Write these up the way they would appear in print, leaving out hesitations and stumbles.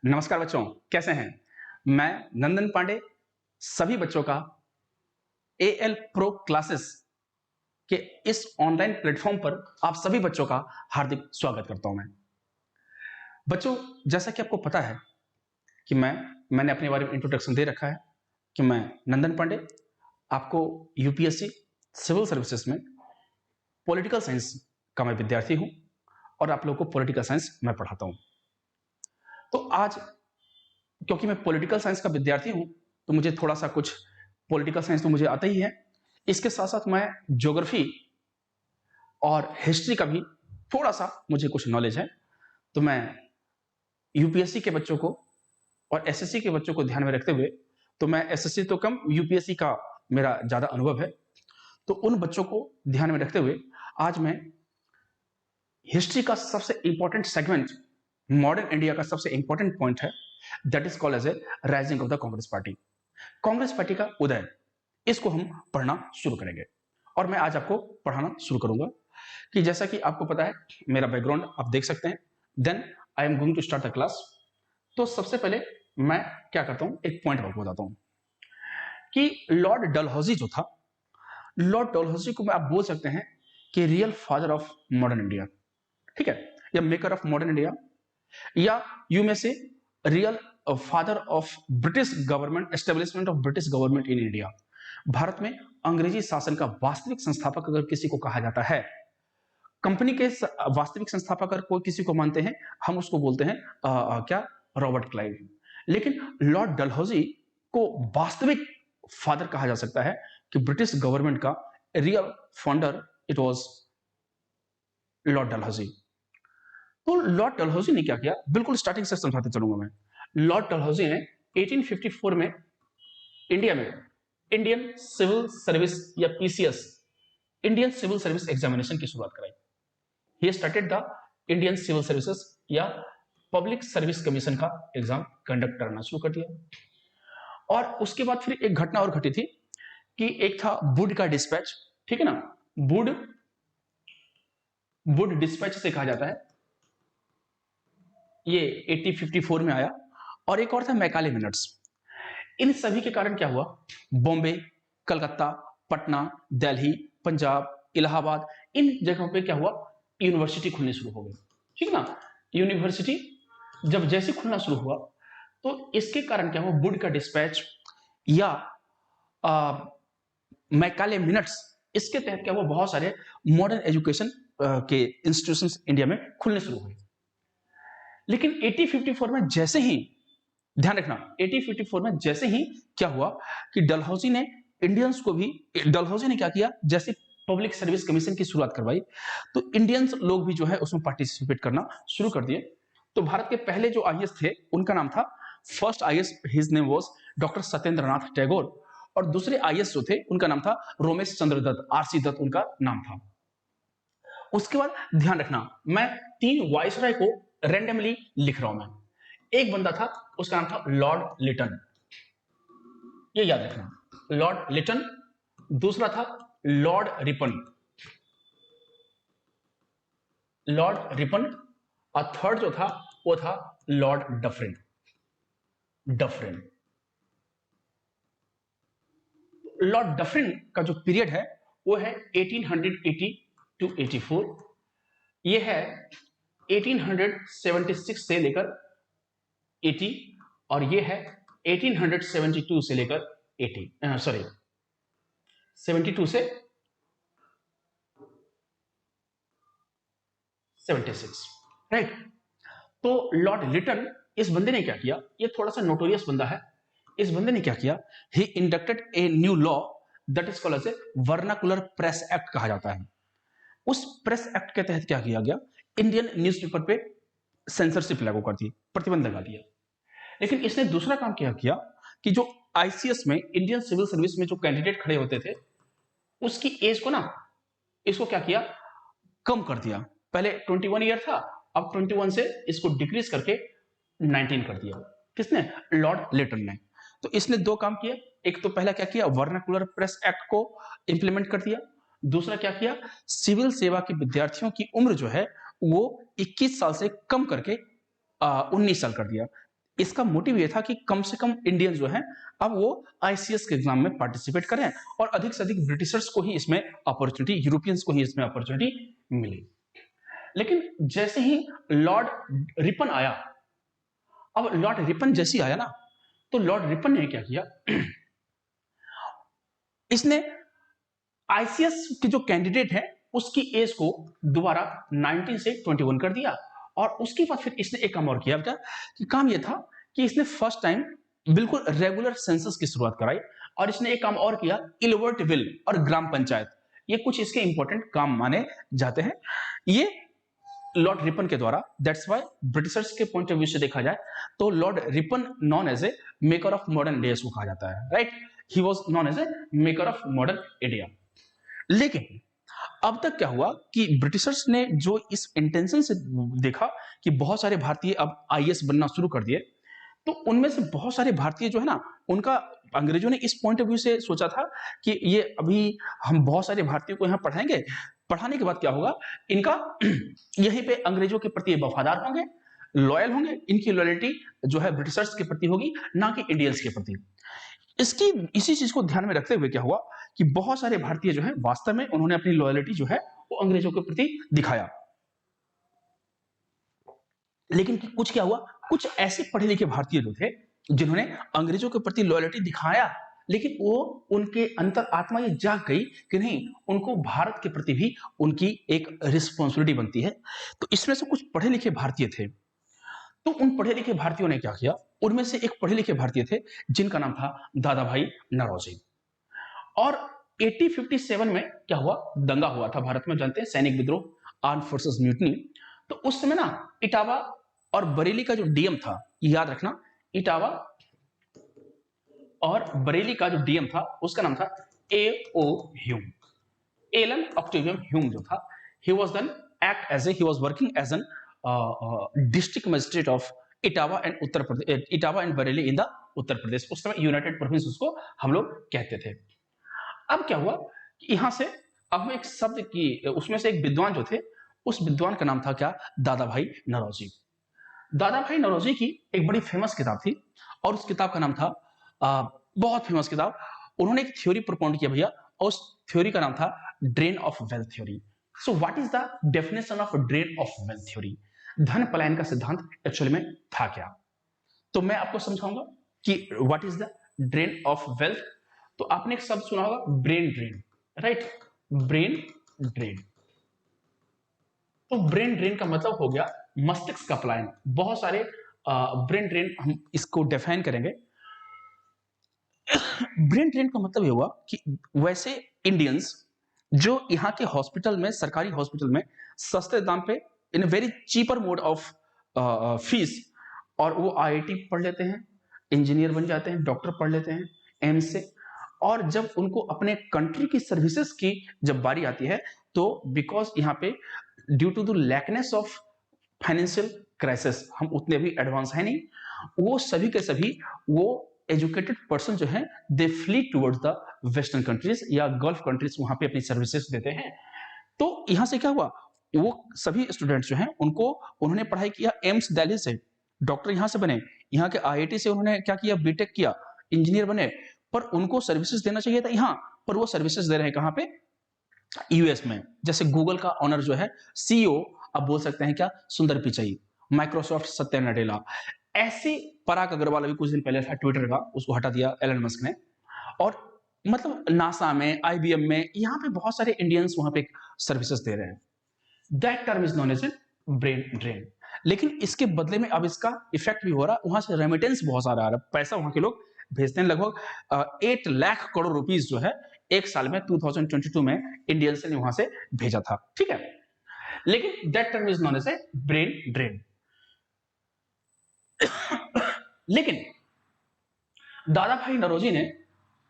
नमस्कार बच्चों, कैसे हैं? मैं नंदन पांडे सभी बच्चों का एएल प्रो क्लासेस के इस ऑनलाइन प्लेटफॉर्म पर आप सभी बच्चों का हार्दिक स्वागत करता हूं मैं। बच्चों, जैसा कि आपको पता है कि मैंने अपने बारे में इंट्रोडक्शन दे रखा है कि मैं नंदन पांडे आपको यूपीएससी सिविल सर्विसेज में पॉलिटिकल साइंस का मैं विद्यार्थी हूं और आप लोगों को पॉलिटिकल साइंस मैं पढ़ाता हूं। तो आज क्योंकि मैं पॉलिटिकल साइंस का विद्यार्थी हूं तो मुझे थोड़ा सा कुछ पॉलिटिकल साइंस तो मुझे आता ही है। इसके साथ साथ मैं ज्योग्राफी और हिस्ट्री का भी थोड़ा सा मुझे कुछ नॉलेज है। तो मैं यूपीएससी के बच्चों को और एसएससी के बच्चों को ध्यान में रखते हुए, तो मैं एसएससी तो कम, यूपीएससी का मेरा ज्यादा अनुभव है, तो उन बच्चों को ध्यान में रखते हुए आज मैं हिस्ट्री का सबसे इंपॉर्टेंट सेगमेंट, मॉडर्न इंडिया का सबसे इंपॉर्टेंट पॉइंट है, that is called as a rising of the Congress party. Congress party का उदय, इसको हम पढ़ना शुरू करेंगे और मैं आज आपको पढ़ाना शुरू करूंगा कि जैसा कि आपको पता है मेरा बैकग्राउंड आप देख सकते हैं। Then I am going to start the class. तो सबसे पहले मैं क्या करता हूं, एक पॉइंट आपको बताता हूं कि लॉर्ड डलहौजी जो था, लॉर्ड डलहौजी को आप बोल सकते हैं कि real father of modern India, ठीक है, या मेकर ऑफ मॉडर्न इंडिया, या यू में से real father of British government, establishment of British government in India. Bharat में अंग्रेजी शासन का वास्तविक संस्थापक अगर किसी को कहा जाता है, कंपनी के वास्तविक संस्थापक अगर कोई किसी को मानते हैं, हम उसको बोलते हैं क्या, रॉबर्ट क्लाइव। लेकिन लॉर्ड डलहौजी को वास्तविक फादर कहा जा सकता है कि ब्रिटिश गवर्नमेंट का real founder it was Lord Dalhousie. तो लॉर्ड डलहौजी ने क्या किया, बिल्कुल स्टार्टिंग से समझाते चलूंगा मैं। लॉर्ड डलहौजी ने 1854 में इंडिया में इंडियन सिविल सर्विस या PCS, Indian civil service examination की शुरुआत कराई। He started the Indian civil services या पब्लिक सर्विस कमीशन का एग्जाम कंडक्ट करना शुरू कर दिया। और उसके बाद फिर एक घटना और घटी थी कि एक था वुड का डिस्पैच, ठीक है ना, वुड डिस्पैच से कहा जाता है, ये 1854 में आया। और एक और था मैकाले मिनट्स। इन सभी के कारण क्या हुआ, बॉम्बे, कलकत्ता, पटना, दिल्ली, पंजाब, इलाहाबाद, इन जगहों पे क्या हुआ, यूनिवर्सिटी खुलनी शुरू हो गई, ठीक ना। यूनिवर्सिटी जब जैसे खुलना शुरू हुआ तो इसके कारण क्या हुआ, वुड का डिस्पैच या मैकाले मिनट्स, इसके तहत क्या हुआ, बहुत सारे मॉडर्न एजुकेशन के इंस्टीट्यूशंस इंडिया में खुलने शुरू हुए। लेकिन 1854 में जैसे ही, ध्यान रखना, 1854 में जैसे ही क्या हुआ कि डलहौजी ने इंडियंस को भी, डलहौजी ने क्या किया, जैसे पब्लिक सर्विस कमीशन की शुरुआत करवाई तो इंडियंस लोग भी जो है उसमें पार्टिसिपेट करना शुरू कर दिए। तो भारत के पहले जो आईएएस थे उनका नाम था, first IAS his name was doctor Satyendranath Tagore, और दूसरे आईएएस जो थे उनका नाम था रोमेश चंद्र दत्त, आरसी दत्त उनका नाम था। उसके बाद ध्यान रखना, मैं 3 वाइसराय को रैंडमली लिख रहा हूं मैं। एक बंदा था, उसका नाम था लॉर्ड लिटन, ये याद रखना, लॉर्ड लिटन। दूसरा था लॉर्ड रिपन, लॉर्ड रिपन। और थर्ड जो था वो था Lord Dufferin, Dufferin. Lord Dufferin का जो पीरियड है वो है 1880 टू 84, ये है 1876 से लेकर 80, और ये है 1872 से लेकर 72 से 76, राइट। तो लॉर्ड लिटन, इस बंदे ने क्या किया, ये थोड़ा सा नोटोरियस बंदा है। इस बंदे ने क्या किया, he inducted a new law that is called as a vernacular press act कहा जाता है। उस प्रेस एक्ट के तहत क्या किया गया, इंडियन न्यूज़पेपर पे सेंसरशिप लागू कर दी, प्रतिबंध लगा दिया। लेकिन इसने दूसरा काम क्या किया कि जो आईसीएस में, इंडियन सिविल सर्विस में जो कैंडिडेट खड़े होते थे, उसकी एज को ना, इसको क्या किया, कम कर दिया। पहले 21 ईयर था, अब 21 से इसको डिक्रीज करके 19 कर दिया। किसने, लॉर्ड लिटन ने। तो इसने 2 काम किए, एक तो पहला क्या किया, वर्नाकुलर प्रेस एक्ट को इंप्लीमेंट कर दिया। दूसरा क्या किया, सिविल सेवा के विद्यार्थियों की उम्र जो है वो 21 साल से कम करके 19 साल कर दिया। इसका मोटिव ये था कि कम से कम इंडियन जो है अब वो आईसीएस के एग्जाम में पार्टिसिपेट करें और अधिक से अधिक ब्रिटिशर्स को ही इसमें अपॉर्चुनिटी, यूरोपियंस को ही इसमें अपॉर्चुनिटी मिली। लेकिन जैसे ही लॉर्ड रिपन आया, अब लॉर्ड रिपन जैसे ही आया ना, तो लॉर्ड रिपन ने क्या किया, इसने आईसीएस के जो कैंडिडेट है उसकी एज को दोबारा 19 से 21 कर दिया। और उसके बाद फिर इसने एक काम और किया, क्या कि काम यह था कि इसने फर्स्ट टाइम बिल्कुल रेगुलर सेंसस की शुरुआत कराई। और इसने एक काम और किया, इलवर्ट विल और ग्राम पंचायत, ये कुछ इसके इंपॉर्टेंट काम माने जाते हैं, ये लॉर्ड रिपन के द्वारा। दैट्स व्हाई ब्रिटिशर्स के पॉइंट ऑफ व्यू से देखा जाए तो Lord Ripon known as a maker of modern India को कहा जाता है, right. He was known as a maker of modern India. लेकिन अब तक क्या हुआ कि ब्रिटिशर्स ने जो इस इंटेंशन से देखा कि बहुत सारे भारतीय अब आईएएस बनना शुरू कर दिए, तो उनमें से बहुत सारे भारतीय जो है ना, उनका अंग्रेजों ने इस पॉइंट ऑफ व्यू से सोचा था कि ये अभी हम बहुत सारे भारतीयों को यहाँ पढ़ाएंगे, पढ़ाने के बाद क्या होगा, इनका यहीं पे अंग्रेजों के प्रति वफादार होंगे, लॉयल होंगे, इनकी लॉयल्टी जो है ब्रिटिशर्स के प्रति होगी, ना कि इंडियंस के प्रति। इसी चीज को ध्यान में रखते हुए क्या हुआ कि बहुत सारे भारतीय जो है वास्तव में उन्होंने अपनी लॉयल्टी जो है वो अंग्रेजों के प्रति दिखाया। लेकिन कुछ क्या हुआ, कुछ ऐसे पढ़े लिखे भारतीय जो थे जिन्होंने अंग्रेजों के प्रति लॉयल्टी दिखाया, लेकिन वो उनके अंतर आत्मा ये जाग गई कि नहीं, उनको भारत के प्रति भी उनकी एक रिस्पॉन्सिबिलिटी बनती है। तो इसमें से कुछ पढ़े लिखे भारतीय थे, तो उन पढ़े लिखे भारतीयों ने क्या किया, उनमें से एक पढ़े लिखे भारतीय थे जिनका नाम था दादा भाई नौरोजी। और 1857 में क्या हुआ, दंगा हुआ था भारत में, जानते हैं, सैनिक विद्रोह, आर्म्ड फोर्सेस म्यूटनी। तो उस समय ना इटावा और बरेली का जो डीएम था, याद रखना, इटावा और बरेली का जो डीएम था उसका नाम था A.O. ह्यूम, एलन ऑक्टेवियम ह्यूम जो था, he was working as an district magistrate of Etawah and Uttar Pradesh, Etawah and Bareilly in the Uttar Pradesh. उस समय यूनाइटेड प्रोविंस उसको हम लोग कहते थे। अब क्या हुआ कि यहां से अब एक शब्द की, उसमें से एक विद्वान जो थे, उस विद्वान का नाम था क्या, दादा भाई नौरोजी। दादा भाई नौरोजी की एक बड़ी फेमस किताब थी और उस किताब का नाम था, बहुत फेमस किताब, उन्होंने एक थ्योरी प्रोपाउंड किया भैया, और उस थ्योरी का नाम था drain of wealth theory. So what is the definition of drain of wealth theory, धन पलायन का सिद्धांत एक्चुअली में था क्या। तो मैं आपको समझाऊंगा कि what is the drain of wealth. तो आपने एक शब्द सुना होगा, brain drain, right, brain drain. तो ब्रेन ड्रेन का मतलब हो गया मस्तिष्क का पलायन। बहुत सारे ब्रेन ड्रेन हम इसको डिफाइन करेंगे। ब्रेन ड्रेन का मतलब ये हुआ कि वैसे इंडियंस जो यहाँ के हॉस्पिटल में, सरकारी हॉस्पिटल में सस्ते दाम पे, in very cheaper mode of fees, और वो आईआईटी पढ़ लेते हैं, इंजीनियर बन जाते हैं, डॉक्टर पढ़ लेते हैं एम्स से, और जब उनको अपने कंट्री की सर्विसेज की जब बारी आती है, तो बिकॉज यहाँ पे due to the lackness of financial crisis, हम उतने भी एडवांस है नहीं, वो सभी के सभी वो एजुकेटेड पर्सन जो है they flee towards the western countries या गल्फ कंट्रीज, वहां पे अपनी सर्विसेज देते हैं। तो यहां से क्या हुआ, वो सभी स्टूडेंट्स जो हैं उनको, उन्होंने पढ़ाई किया एम्स दिल्ली से, डॉक्टर यहां से बने, यहाँ के आईआईटी से उन्होंने क्या किया, बीटेक किया, इंजीनियर बने, पर उनको सर्विसेज देना चाहिए था यहाँ, पर वो सर्विसेज दे रहे हैं कहाँ पे, यूएस में। जैसे गूगल का ऑनर जो है, सीईओ, अब बोल सकते हैं क्या, सुंदर पिचाई, माइक्रोसॉफ्ट सत्या नडेला, ऐसे पराग अग्रवाल अभी कुछ दिन पहले था ट्विटर का, उसको हटा दिया एलन मस्क ने। और मतलब नासा में, आईबीएम में, यहाँ पे बहुत सारे इंडियंस वहां पे सर्विसेज दे रहे हैं। That term is known as a brain drain. लेकिन इसके बदले में अब इसका इफेक्ट भी हो रहा है, वहां से रेमिटेंस बहुत सारा आ रहा है, पैसा वहां के लोग भेजते हैं, लगभग 8 लाख करोड़ रुपीस जो है एक साल में 2022 में इंडियंस ने वहां से भेजा था, ठीक है। लेकिन that term is known as a brain drain. लेकिन दादा भाई नौरोजी ने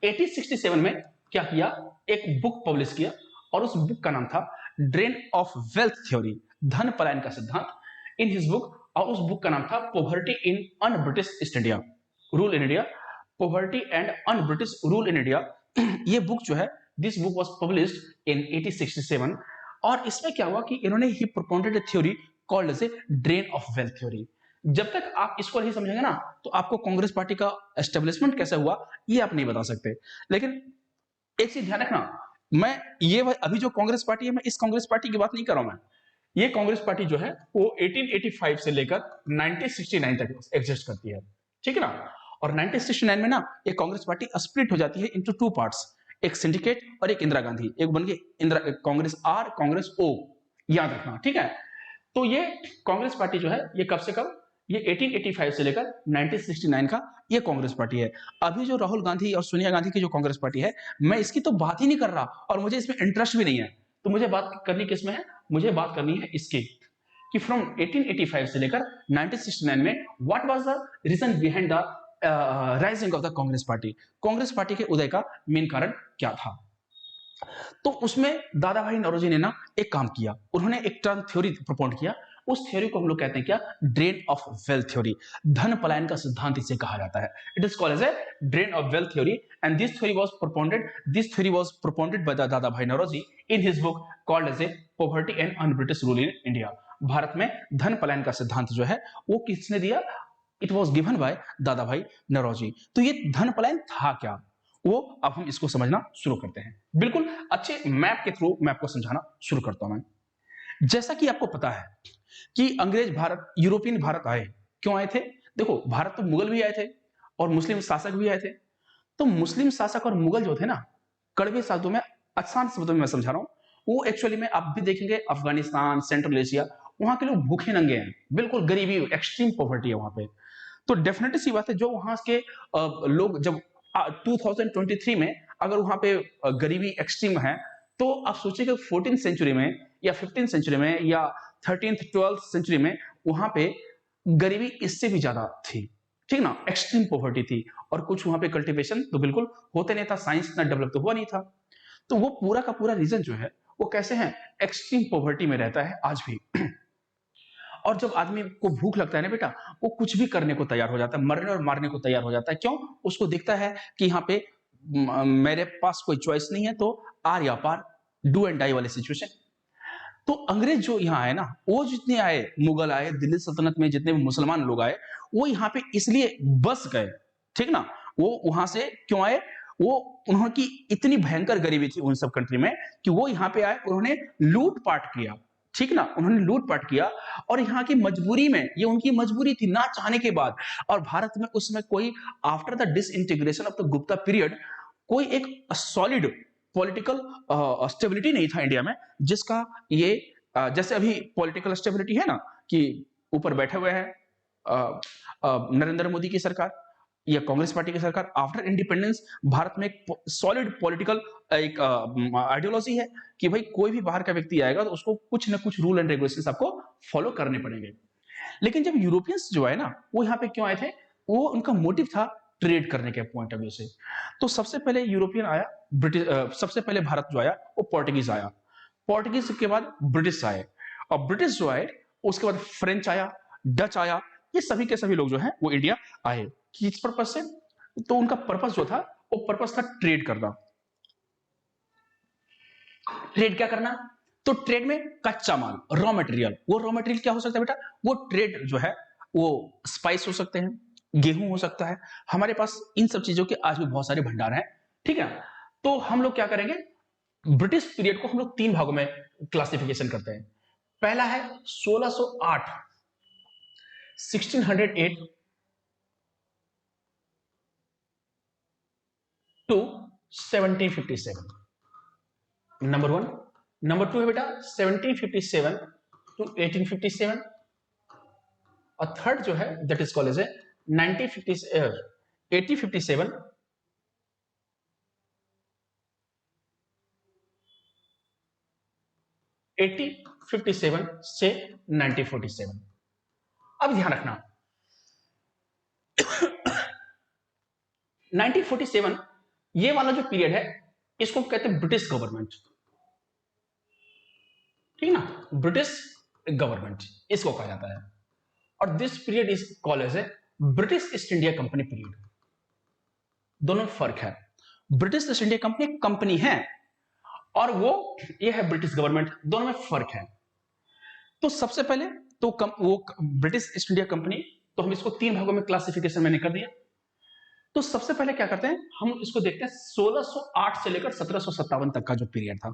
1867 में क्या किया, एक बुक पब्लिश किया, और उस बुक का नाम था ड्रेन ऑफ वेल्थ थ्योरी, धन पलायन का सिद्धांत, इन हिज बुक। और उस बुक का नाम था poverty in un British east India, rule in India, poverty and un British rule in India. ये बुक जो है, this book was published in 1867। और इसमें क्या हुआ कि इन्होंने he propounded a theory called as a drain of wealth theory. जब तक आप इसको नहीं समझेंगे ना, तो आपको कांग्रेस पार्टी का एस्टेब्लिशमेंट कैसे हुआ ये आप नहीं बता सकते। लेकिन एक चीज ध्यान रखना, मैं ये अभी जो कांग्रेस पार्टी है, मैं इस कांग्रेस पार्टी की बात नहीं कर रहा हूं। मैं ये कांग्रेस पार्टी जो है वो 1885 से लेकर 1969 तक एग्जिस्ट करती है, ठीक है ना। और 1969 में ना ये कांग्रेस पार्टी स्प्लिट हो जाती है इनटू टू पार्ट्स, एक सिंडिकेट और एक इंदिरा गांधी, एक बन गई इंदिरा कांग्रेस आर कांग्रेस ओ, याद रखना, ठीक है। तो ये कांग्रेस पार्टी जो है ये कब से कब, ये 1885 से लेकर 1969 का ये कांग्रेस पार्टी है। अभी जो राहुल गांधी और सोनिया गांधी की जो कांग्रेस पार्टी है, मैं इसकी तो बात ही नहीं कर रहा और मुझे इसमें इंटरेस्ट भी नहीं है। तो मुझे बात करनी किसमें है, मुझे बात करनी है इसकी कि फ्रॉम 1885 से लेकर 1969 में what was the reason behind the rising of the Congress party, Congress party के उदय का मेन कारण क्या था। तो उसमें दादा भाई नौरोजी ने ना एक काम किया, उन्होंने एक टर्म थ्योरी प्रपोज किया। उस थ्योरी को हम लोग कहते हैं क्या, ड्रेन ऑफ वेल्थ थ्योरी, धन पलायन का सिद्धांत इसे कहा जाता है। It is called as a drain of wealth theory and this theory was propounded by Dadabhai Naoroji in his book called as a poverty and un British rule in India. Bharat में धन पलायन का सिद्धांत जो है वो किसने दिया, it was given by Dadabhai Naoroji. तो ये धन पलायन था क्या, वो अब हम इसको समझना शुरू करते हैं। बिल्कुल अच्छे मैप के थ्रू मैं आपको समझाना शुरू करता हूं। मैं जैसा कि आपको पता है कि अंग्रेज भारत, यूरोपियन भारत आए, क्यों आए थे। देखो भारत तो मुगल भी आए थे और मुस्लिम शासक भी आए थे। तो मुस्लिम शासक और मुगल जो थे ना, कड़वे शब्दों में, आसान शब्दों में मैं समझा रहा हूं, वो एक्चुअली में आप भी देखेंगे अफगानिस्तान, सेंट्रल एशिया, वहां के लोग भूखे नंगे हैं, बिल्कुल गरीबी, एक्सट्रीम पॉवर्टी है वहां पे। तो डेफिनेटली सी बात है, जो वहां के लोग जब 2023 में अगर वहां पे गरीबी एक्सट्रीम है, तो आप सोचिए 14th सेंचुरी में या 15th सेंचुरी में या 13th 12th सेंचुरी में वहां पे गरीबी इससे भी ज्यादा थी, ठीक ना, एक्सट्रीम पॉवर्टी थी। और कुछ वहां पे कल्टीवेशन तो बिल्कुल होते नहीं था, साइंस इतना डेवलप तो हुआ नहीं था। तो वो पूरा का पूरा रीजन जो है वो कैसे है, एक्सट्रीम पॉवर्टी में रहता है आज भी। और जब आदमी को भूख लगता है ना बेटा, वो कुछ भी करने को तैयार हो जाता है, मरने और मारने को तैयार हो जाता है। क्यों, उसको दिखता है कि यहाँ पे मेरे पास कोई चॉइस नहीं है, तो आर या पार, डू एंड डाई वाली सिचुएशन। तो अंग्रेज जो यहाँ आए ना, वो जितने आए, मुगल आए, दिल्ली सल्तनत में जितने भी मुसलमान लोग आए, वो यहाँ पे इसलिए बस गए, ठीक ना। वो वहां से क्यों आए, वो उन्होंने इतनी भयंकर गरीबी थी उन सब कंट्री में कि वो यहाँ पे आए, उन्होंने लूटपाट किया, ठीक ना, उन्होंने लूटपाट किया। और यहाँ की मजबूरी में, ये उनकी मजबूरी थी ना चाहने के बाद। और भारत में उसमें कोई, after the disintegration of the Gupta period, कोई एक सॉलिड पॉलिटिकल स्टेबिलिटी नहीं था इंडिया में, जिसका ये जैसे अभी पॉलिटिकल स्टेबिलिटी है ना, कि ऊपर बैठे हुए हैं नरेंद्र मोदी की सरकार या कांग्रेस पार्टी की सरकार। आफ्टर इंडिपेंडेंस भारत में एक सॉलिड पॉलिटिकल एक आइडियोलॉजी है कि भाई कोई भी बाहर का व्यक्ति आएगा तो उसको कुछ ना कुछ रूल एंड रेगुलेशंस आपको फॉलो करने पड़ेंगे। लेकिन जब यूरोपियंस जो आए ना, वो यहाँ पे क्यों आए थे, वो उनका मोटिव था ट्रेड करने के पॉइंट ऑफ व्यू से। तो सबसे पहले यूरोपियन आया, ब्रिटिश, सबसे पहले भारत जो आया वो पोर्टुगीज आया, पोर्टुगीज के बाद ब्रिटिश आए, और ब्रिटिश जो आए उसके बाद फ्रेंच आया, डच आया, ये सभी के सभी लोग जो है वो इंडिया आए। किस पर्पज से, तो उनका पर्पज जो था वो पर्पज था ट्रेड करना। ट्रेड क्या करना, तो ट्रेड में कच्चा माल, रॉ मटेरियल, वो रॉ मटेरियल क्या हो सकता है बेटा, वो ट्रेड जो है वो स्पाइस हो सकते हैं, गेहूं हो सकता है, हमारे पास इन सब चीजों के आज भी बहुत सारे भंडार हैं, ठीक है। तो हम लोग क्या करेंगे, ब्रिटिश पीरियड को हम लोग 3 भागों में क्लासिफिकेशन करते हैं। पहला है 1608, 1608 टू 1757, नंबर 1। नंबर 2 है बेटा 1757 टू 1857, और थर्ड जो है दैट इज कॉल्ड एज 1857 1857 से 1947। अब ध्यान रखना 1947 ये वाला जो पीरियड है इसको कहते हैं ब्रिटिश गवर्नमेंट, ठीक ना, ब्रिटिश गवर्नमेंट इसको कहा जाता है। और this period is called as British east India company period. दोनों में फर्क है, British east India company company है और वो ये है ब्रिटिश गवर्नमेंट, दोनों में फर्क है। तो सबसे पहले वो ब्रिटिश ईस्ट इंडिया कंपनी, तो हम इसको 3 भागों में क्लासिफिकेशन मैंने कर दिया। तो सबसे पहले क्या करते हैं, हम इसको देखते हैं 1608 से लेकर 1757 तक का जो पीरियड था।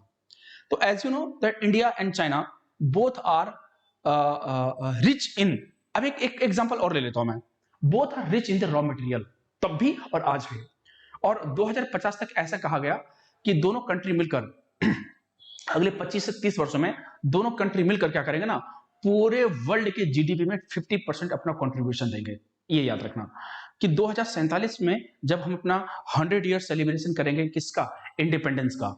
तो as you know that India and China both are rich in, अब एक एग्जांपल और ले लेता हूं मैं, both are rich in the raw material, तब भी और आज भी। और 2050 तक ऐसा कहा गया कि दोनों कंट्री मिलकर अगले 25 से 30 वर्षों में दोनों कंट्री मिलकर क्या करेंगे ना, पूरे वर्ल्ड के जीडीपी में 50% अपना कंट्रीब्यूशन देंगे। ये याद रखना कि 2047 में जब हम अपना 100 ईयर सेलिब्रेशन करेंगे किसका, इंडिपेंडेंस का,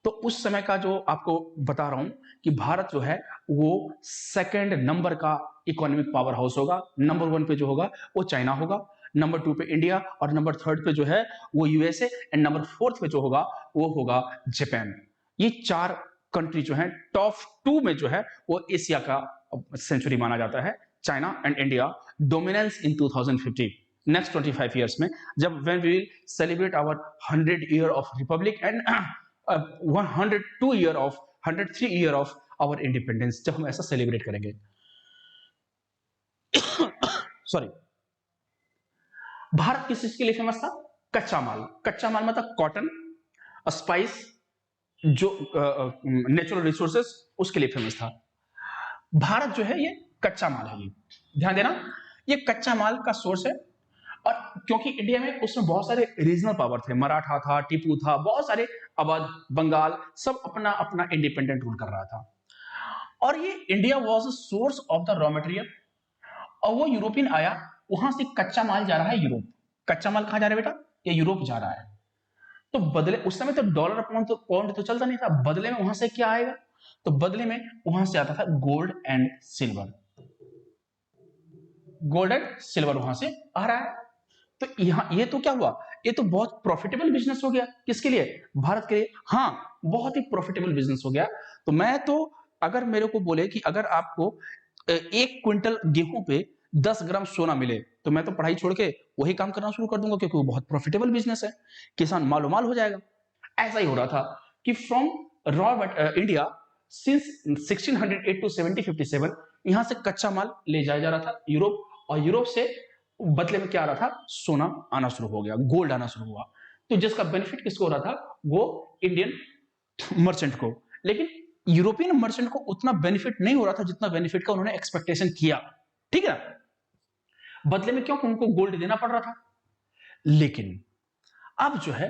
तो उस समय का जो आपको बता रहा हूं कि भारत जो है वो सेकंड नंबर का इकोनॉमिक पावर हाउस होगा। नंबर 1 पे जो होगा वो चाइना होगा, नंबर 2 पे इंडिया, और नंबर 3 पे जो है वो यूएसए, एंड नंबर 4 पे जो होगा वो होगा जापान। ये 4 कंट्री जो है टॉप 2 में जो है वो एशिया का सेंचुरी माना जाता है। China and India dominance in 2050, next 25 years में, जब when we will celebrate our 100 year of republic and 103 year of our independence, जब हम ऐसा सेलिब्रेट करेंगे। सॉरी, भारत किस चीज के लिए फेमस था, कच्चा माल। कच्चा माल मतलब कॉटन, स्पाइस, जो नेचुरल रिसोर्सेस, उसके लिए फेमस था। भारत जो है ये कच्चा माल है, ये ध्यान देना, ये कच्चा माल का सोर्स है। और क्योंकि इंडिया में उसमें बहुत सारे रीजनल पावर थे, मराठा था, टीपू था, बहुत सारे, अवध, बंगाल, सब अपना अपना इंडिपेंडेंट रूल कर रहा था। और ये India was a source of the raw material. और वो यूरोपियन आया, वहां से कच्चा माल जा रहा है यूरोप। कच्चा माल कहां जा रहा है बेटा, ये यूरोप जा रहा है। तो बदले, उस समय तो डॉलर पाउंड तो चलता नहीं था, बदले में वहां से क्या आएगा, तो बदले में वहां से आता था gold and silver. Gold and silver वहां से आ रहा है। तो यहां ये तो क्या हुआ, ये तो बहुत प्रॉफिटेबल बिजनेस हो गया, किसके लिए, भारत के लिए। हाँ, बहुत ही प्रॉफिटेबल बिजनेस हो गया। तो मैं तो, अगर मेरे को बोले कि अगर आपको 1 क्विंटल गेहूं पे 10 ग्राम सोना मिले, तो मैं तो पढ़ाई छोड़ के वही काम करना शुरू कर दूंगा, क्योंकि वो बहुत प्रॉफिटेबल बिजनेस है, किसान मालो माल हो जाएगा। ऐसा ही हो रहा था कि from raw India since 1608 to 1757 यहां से कच्चा माल ले जाया जा रहा था यूरोप, और यूरोप से बदले में क्या आ रहा था, सोना आना शुरू हो गया, गोल्ड आना शुरू हुआ। तो जिसका बेनिफिट किसको हो रहा था, वो इंडियन मर्चेंट को। लेकिन यूरोपियन मर्चेंट को उतना बेनिफिट नहीं हो रहा था जितना बेनिफिट का उन्होंने एक्सपेक्टेशन किया, ठीक है। बदले में क्यों, उनको गोल्ड देना पड़ रहा था। लेकिन अब जो है,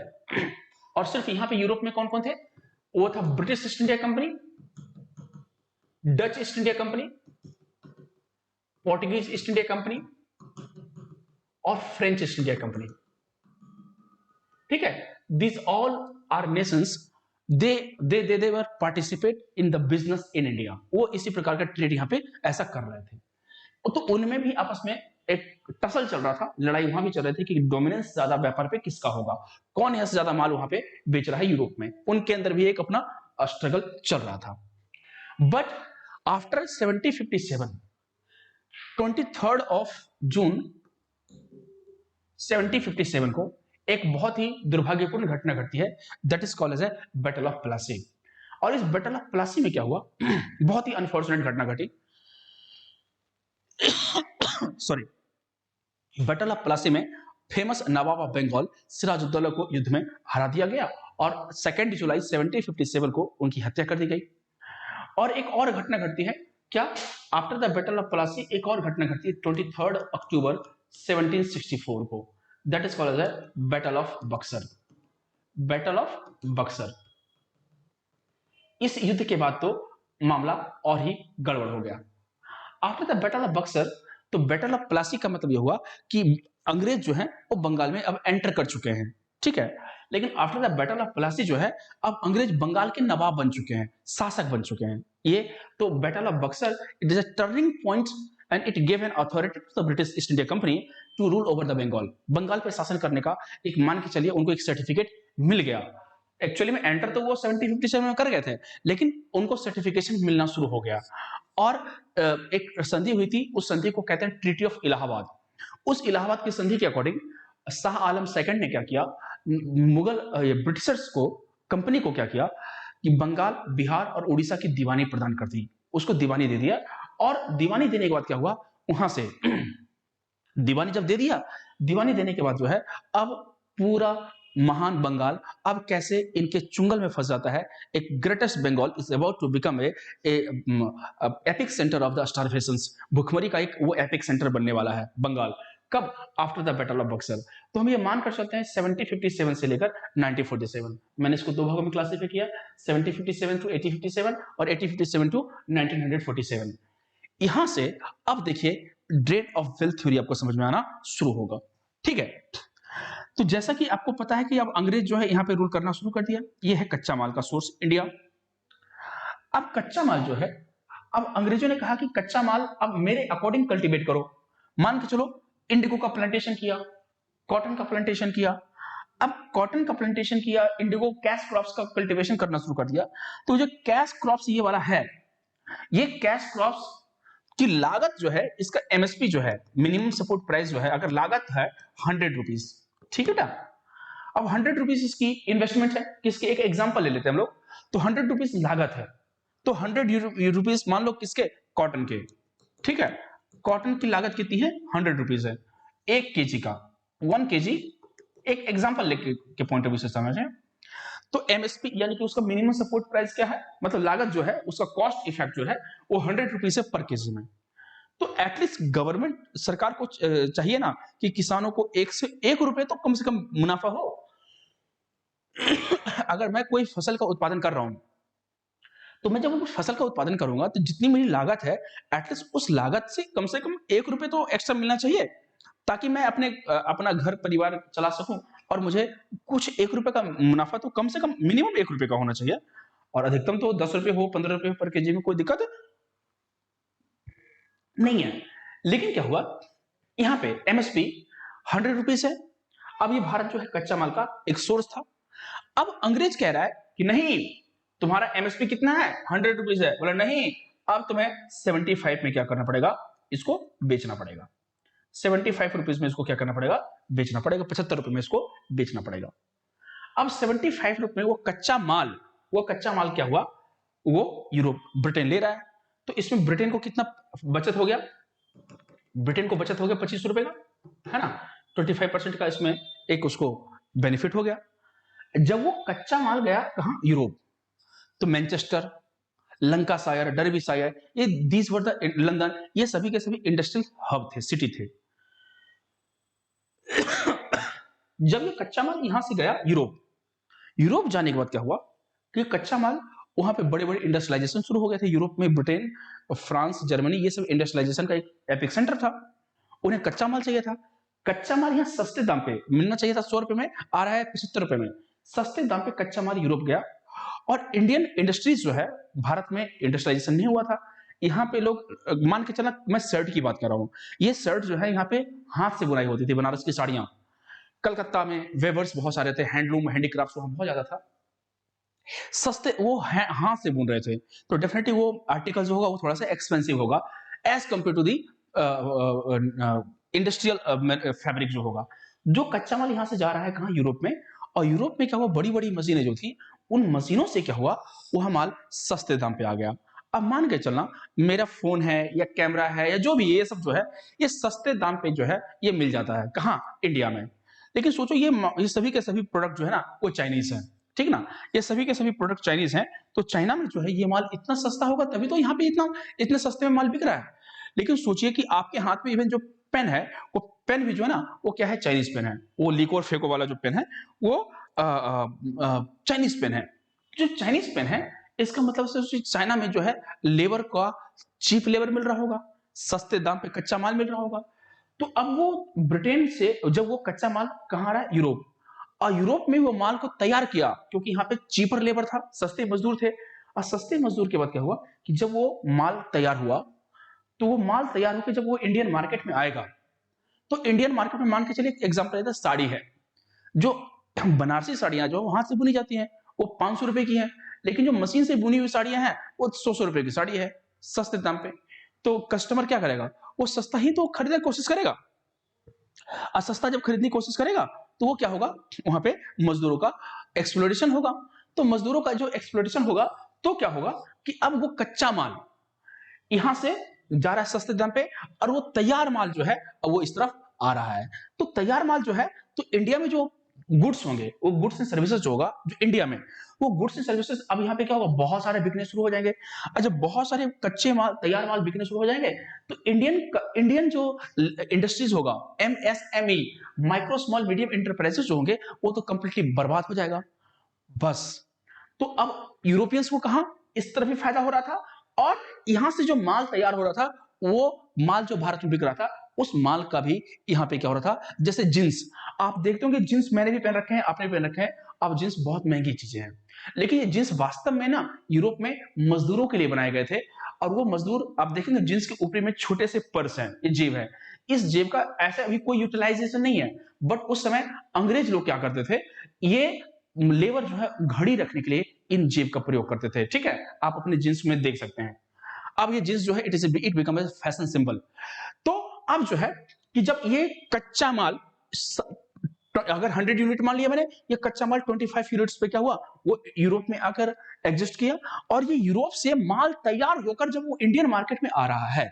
और सिर्फ यहां पे यूरोप में कौन कौन थे, वो था British east India company, Dutch East India company, Portuguese East India company और फ्रेंच ईस्ट इंडिया कंपनी, ठीक है। This all are nations, they were participate in the business in India. वो इसी प्रकार का ट्रेड यहां पे ऐसा कर रहे थे। तो उनमें भी आपस में एक टसल चल रहा था, लड़ाई वहां भी चल रही थी कि डोमिनेंस ज्यादा व्यापार पे किसका होगा, कौन यहां से ज्यादा माल वहां पे बेच रहा है यूरोप में। उनके अंदर भी एक अपना स्ट्रगल चल रहा था। बट आफ्टर 1757, 23 जून 1757 को एक बहुत ही दुर्भाग्यपूर्ण घटना घटती है, that is called as a battle of Plassey. और इस बैटल ऑफ प्लासी में क्या हुआ, बहुत ही अनफॉर्चुनेट घटना घटी। सॉरी, बैटल ऑफ प्लासी में फेमस नवाब ऑफ बंगाल सिराजुद्दौला को युद्ध में हरा दिया गया, और 2 जुलाई 1757 को उनकी हत्या कर दी गई। और एक और घटना घटती है, क्या, after the battle of Plassey एक और घटना घटती है 23 अक्टूबर 1764 को, that is called as battle of Buxar. Battle of Buxar, इस युद्ध के बाद तो मामला और ही गड़बड़ हो गया। After the battle of Buxar, तो बैटल ऑफ प्लासी का मतलब यह हुआ कि अंग्रेज जो है वो बंगाल में अब एंटर कर चुके हैं, ठीक है। लेकिन after the battle of Plassey जो है, अब अंग्रेज बंगाल के नवाब बन चुके हैं, शासक बन चुके हैं। ये तो battle of Buxar, it is a turning point and it give an authority to the British east India company to rule over the Bengal. Bengal पे शासन करने का एक, मान के चलिए, उनको एक सर्टिफिकेट मिल गया। एक्चुअली में एंटर तो वो 1757 में कर गए थे, लेकिन उनको सर्टिफिकेशन मिलना शुरू हो गया। और एक संधि हुई थी, उस संधि को कहते हैं ट्रीटी ऑफ इलाहाबाद। उस इलाहाबाद की संधि के अकॉर्डिंग शाह आलम सेकंड ने क्या किया, मुगल ब्रिटिशर्स को, कंपनी को क्या किया कि बंगाल, बिहार और उड़ीसा की दीवानी प्रदान कर दी, उसको दीवानी दे दिया। और दीवानी देने के बाद क्या हुआ, वहां से दीवानी जब दे दिया, दीवानी देने के बाद जो है अब पूरा महान बंगाल अब कैसे इनके चुंगल में फंस जाता है। एक greatest Bengal is about to become a epic center of the starvations. भुखमरी का एक वो एपिक सेंटर बनने वाला है बंगाल। कब? After the battle of Buxar. तो हम ये मान कर चलते हैं 1757 से लेकर 1947। मैंने इसको दो भागों में क्लासिफाई किया, 1757 टू 1857 और 1857 टू 1947। यहां से अब देखिए ड्रेड ऑफ वेल्थ थ्योरी आपको समझ में आना शुरू होगा। ठीक है, तो जैसा कि आपको पता है कि अब अंग्रेज जो है यहां पे रूल करना शुरू कर दिया। ये है कच्चा माल का सोर्स इंडिया। अब कच्चा माल जो है, अब अंग्रेजों ने कहा कि कच्चा माल अब मेरे अकॉर्डिंग कल्टीवेट करो। मान के चलो इंडिगो का प्लांटेशन किया, कॉटन का प्लांटेशन किया। अब कॉटन का प्लांटेशन किया, इंडिगो कैश क्रॉप्स का कल्टीवेशन करना शुरू कर दिया। तो जो कैश क्रॉप्स ये वाला है, ये कैश क्रॉप्स की लागत जो है, इसका एमएसपी जो है, मिनिमम सपोर्ट प्राइस जो है, अगर लागत है 100 रुपीज, ठीक है ना। अब 100 रुपीज इसकी इन्वेस्टमेंट है, किसके एक एग्जांपल ले लेते हैं हम लोग। तो 100 रुपीज लागत है, तो 100 रुपीज मान लो किसके, कॉटन के। ठीक है, कॉटन की लागत कितनी है, 100 रुपीज है। 1 केजी का, 1 केजी, एक एग्जांपल लेके के पॉइंट ऑफ व्यू से समझें। तो एमएसपी यानी कि उसका मिनिमम सपोर्ट प्राइस क्या है, मतलब लागत जो है उसका कॉस्ट इफेक्ट जो है वो 100 रुपीज है पर केजी में। तो एटलीस्ट गवर्नमेंट सरकार को चाहिए ना कि किसानों को 1 से 1 रुपए तो कम से कम मुनाफा हो। अगर मैं कोई फसल का उत्पादन कर रहा हूं, तो मैं जब उस फसल का उत्पादन करूंगा तो जितनी मेरी लागत है, एटलीस्ट उस लागत से कम 1 रुपए तो एक्स्ट्रा मिलना चाहिए, ताकि मैं अपना घर परिवार चला सकूं। और मुझे कुछ 1 रुपए का मुनाफा तो कम से कम मिनिमम 1 रुपए का होना चाहिए, और अधिकतम तो 10 रुपए हो, 15 रुपए पर केजी में कोई दिक्कत नहीं है। लेकिन क्या हुआ, यहां पे एमएसपी 100 रुपीज है। अब ये भारत जो है कच्चा माल का एक सोर्स था। अब अंग्रेज कह रहा है कि नहीं, तुम्हारा एमएसपी कितना है, 100 रुपीज है। बोला नहीं, अब तुम्हें 75 में क्या करना पड़ेगा, इसको बेचना पड़ेगा। 75 रुपीज में इसको क्या करना पड़ेगा, बेचना पड़ेगा। 75 रुपए में इसको बेचना पड़ेगा। अब 75 रुपए में वो कच्चा माल क्या हुआ, वो यूरोप, ब्रिटेन ले रहा है। तो इसमें ब्रिटेन को कितना बचत हो गया, ब्रिटेन को बचत हो गया 25 रुपए का, है ना। 25% का इसमें एक उसको बेनिफिट हो गया। जब वो कच्चा माल गया कहां, यूरोप, तो मैनचेस्टर, लंकाशायर, डर्बीशायर, ये दीज वर द, लंदन, ये सभी के सभी इंडस्ट्रियल हब थे, सिटी थे। जब ये कच्चा माल यहां से गया यूरोप जाने के बाद क्या हुआ कि कच्चा माल वहां पे बड़े बड़े इंडस्ट्रियलाइजेशन शुरू हो गए थे यूरोप में। ब्रिटेन, फ्रांस, जर्मनी, ये सब इंडस्ट्रियलाइजेशन का एक एपिक सेंटर था। उन्हें कच्चा माल चाहिए था। कच्चा माल यहाँ सस्ते दाम पे मिलना चाहिए था, 100 रुपए में, आ रहा है 75 रुपए में। सस्ते दाम पे कच्चा माल यूरोप गया, और इंडियन इंडस्ट्रीज जो है, भारत में इंडस्ट्रियलाइजेशन नहीं हुआ था। यहाँ पे लोग, मान के चला, मैं शर्ट की बात कर रहा हूँ, ये शर्ट जो है यहाँ पे हाथ से बुनाई होती थी, बनारस की साड़ियां। कलकत्ता में वेवर्स बहुत सारे थे, हैंडलूम, हैंडीक्राफ्ट वहां बहुत ज्यादा था। सस्ते वो हाथ से बुन रहे थे, तो डेफिनेटली वो आर्टिकल जो होगा वो थोड़ा सा एक्सपेंसिव होगा as compare to the industrial fabric जो होगा। जो कच्चा माल यहां से जा रहा है कहां, यूरोप में। और यूरोप में क्या हुआ, बड़ी बड़ी मशीनें जो थी, उन मशीनों से क्या हुआ, वह माल सस्ते दाम पे आ गया। अब मान के चलना, मेरा फोन है या कैमरा है या जो भी, ये सब जो है, ये सस्ते दाम पे जो है ये मिल जाता है कहां, इंडिया में। लेकिन सोचो ये सभी के सभी प्रोडक्ट जो है ना वो चाइनीज है, ठीक ना। ये सभी के सभी प्रोडक्ट चाइनीज हैं, तो चाइना में जो है ये माल इतना सस्ता होगा, तभी तो यहाँ पे इतने सस्ते में माल बिक रहा है। लेकिन सोचिए कि आपके हाथ में इवन जो पेन है, वो पेन भी जो है ना, वो क्या है, चाइनीज पेन है। वो लिकोर फेको वाला जो पेन है, वो चाइनीज पेन है। जो चाइनीज पेन है, इसका मतलब से चाइना में जो है लेबर का चीप लेबर मिल रहा होगा, सस्ते दाम पे कच्चा माल मिल रहा होगा। तो अब वो ब्रिटेन से जब वो कच्चा माल कहां आ रहा है, यूरोप, और यूरोप में वो माल को तैयार किया, क्योंकि यहाँ पे चीपर लेबर था, सस्ते मजदूर थे। और सस्ते मजदूर के बाद क्या हुआ कि जब वो माल तैयार हुआ, तो वो माल तैयार होकर जब वो इंडियन मार्केट में आएगा, तो इंडियन मार्केट में मान के चलिए एग्जांपल लेते हैं, साड़ी है, जो बनारसी साड़ियां जो हाथ से बुनी जाती हैं वो 500 रुपए की है। लेकिन जो मशीन से बुनी हुई साड़ियां हैं वो 100 रुपए की साड़ी है, सस्ते दाम पे। तो कस्टमर क्या करेगा, वो सस्ता ही तो खरीदने की कोशिश करेगा। और सस्ता जब खरीदने की कोशिश करेगा, तो वो क्या होगा, वहां पे मजदूरों का एक्सप्लोरेशन होगा। तो मजदूरों का जो एक्सप्लोरेशन होगा, तो क्या होगा कि अब वो कच्चा माल यहां से जा रहा है सस्ते दाम पे, और वो तैयार माल जो है वो इस तरफ आ रहा है। तो तैयार माल जो है, तो इंडिया में जो गुड्स होंगे, वो गुड्स एंड सर्विसेज जो होगा जो इंडिया में, वो गुड्स एंड सर्विसेज अब यहाँ पे क्या होगा, बहुत सारे बिकने शुरू हो जाएंगे। और जब बहुत सारे कच्चे माल, तैयार माल बिकने शुरू हो जाएंगे, तो इंडियन जो इंडस्ट्रीज होगा, MSME, micro small medium enterprises जो होंगे, वो तो कंप्लीटली बर्बाद हो जाएगा। बस, तो अब यूरोपियंस को कहा इस तरफ भी फायदा हो रहा था, और यहां से जो माल तैयार हो रहा था, वो माल जो भारत में बिक रहा था, उस माल का भी यहाँ पे क्या हो रहा था। जैसे जींस, आप देखते होंगे, जींस मैंने भी पहन रखे हैं, आपने भी पहन रखे हैं। अब जींस बहुत महंगी चीजें हैं, लेकिन ये जींस वास्तव में ना यूरोप में मजदूरों के लिए बनाए गए थे। और वो मजदूर, आप देखेंगे जींस के ऊपर में छोटे से पर्स हैं, ये जेब है, इस जेब का ऐसा अभी कोई यूटिलाइजेशन नहीं है। बट उस समय अंग्रेज लोग क्या करते थे, ये लेबर जो है घड़ी रखने के लिए इन जेब का प्रयोग करते थे। ठीक है, आप अपने जींस में देख सकते हैं। अब ये जींस जो है, it become a fashion symbol. तो अब जो है कि जब ये कच्चा माल, अगर 100 यूनिट मान लिया मैंने, ये कच्चा माल 25 यूनिट्स पे क्या हुआ, वो यूरोप में आकर एग्जिस्ट किया। और ये यूरोप से माल तैयार होकर जब वो इंडियन मार्केट में आ रहा है,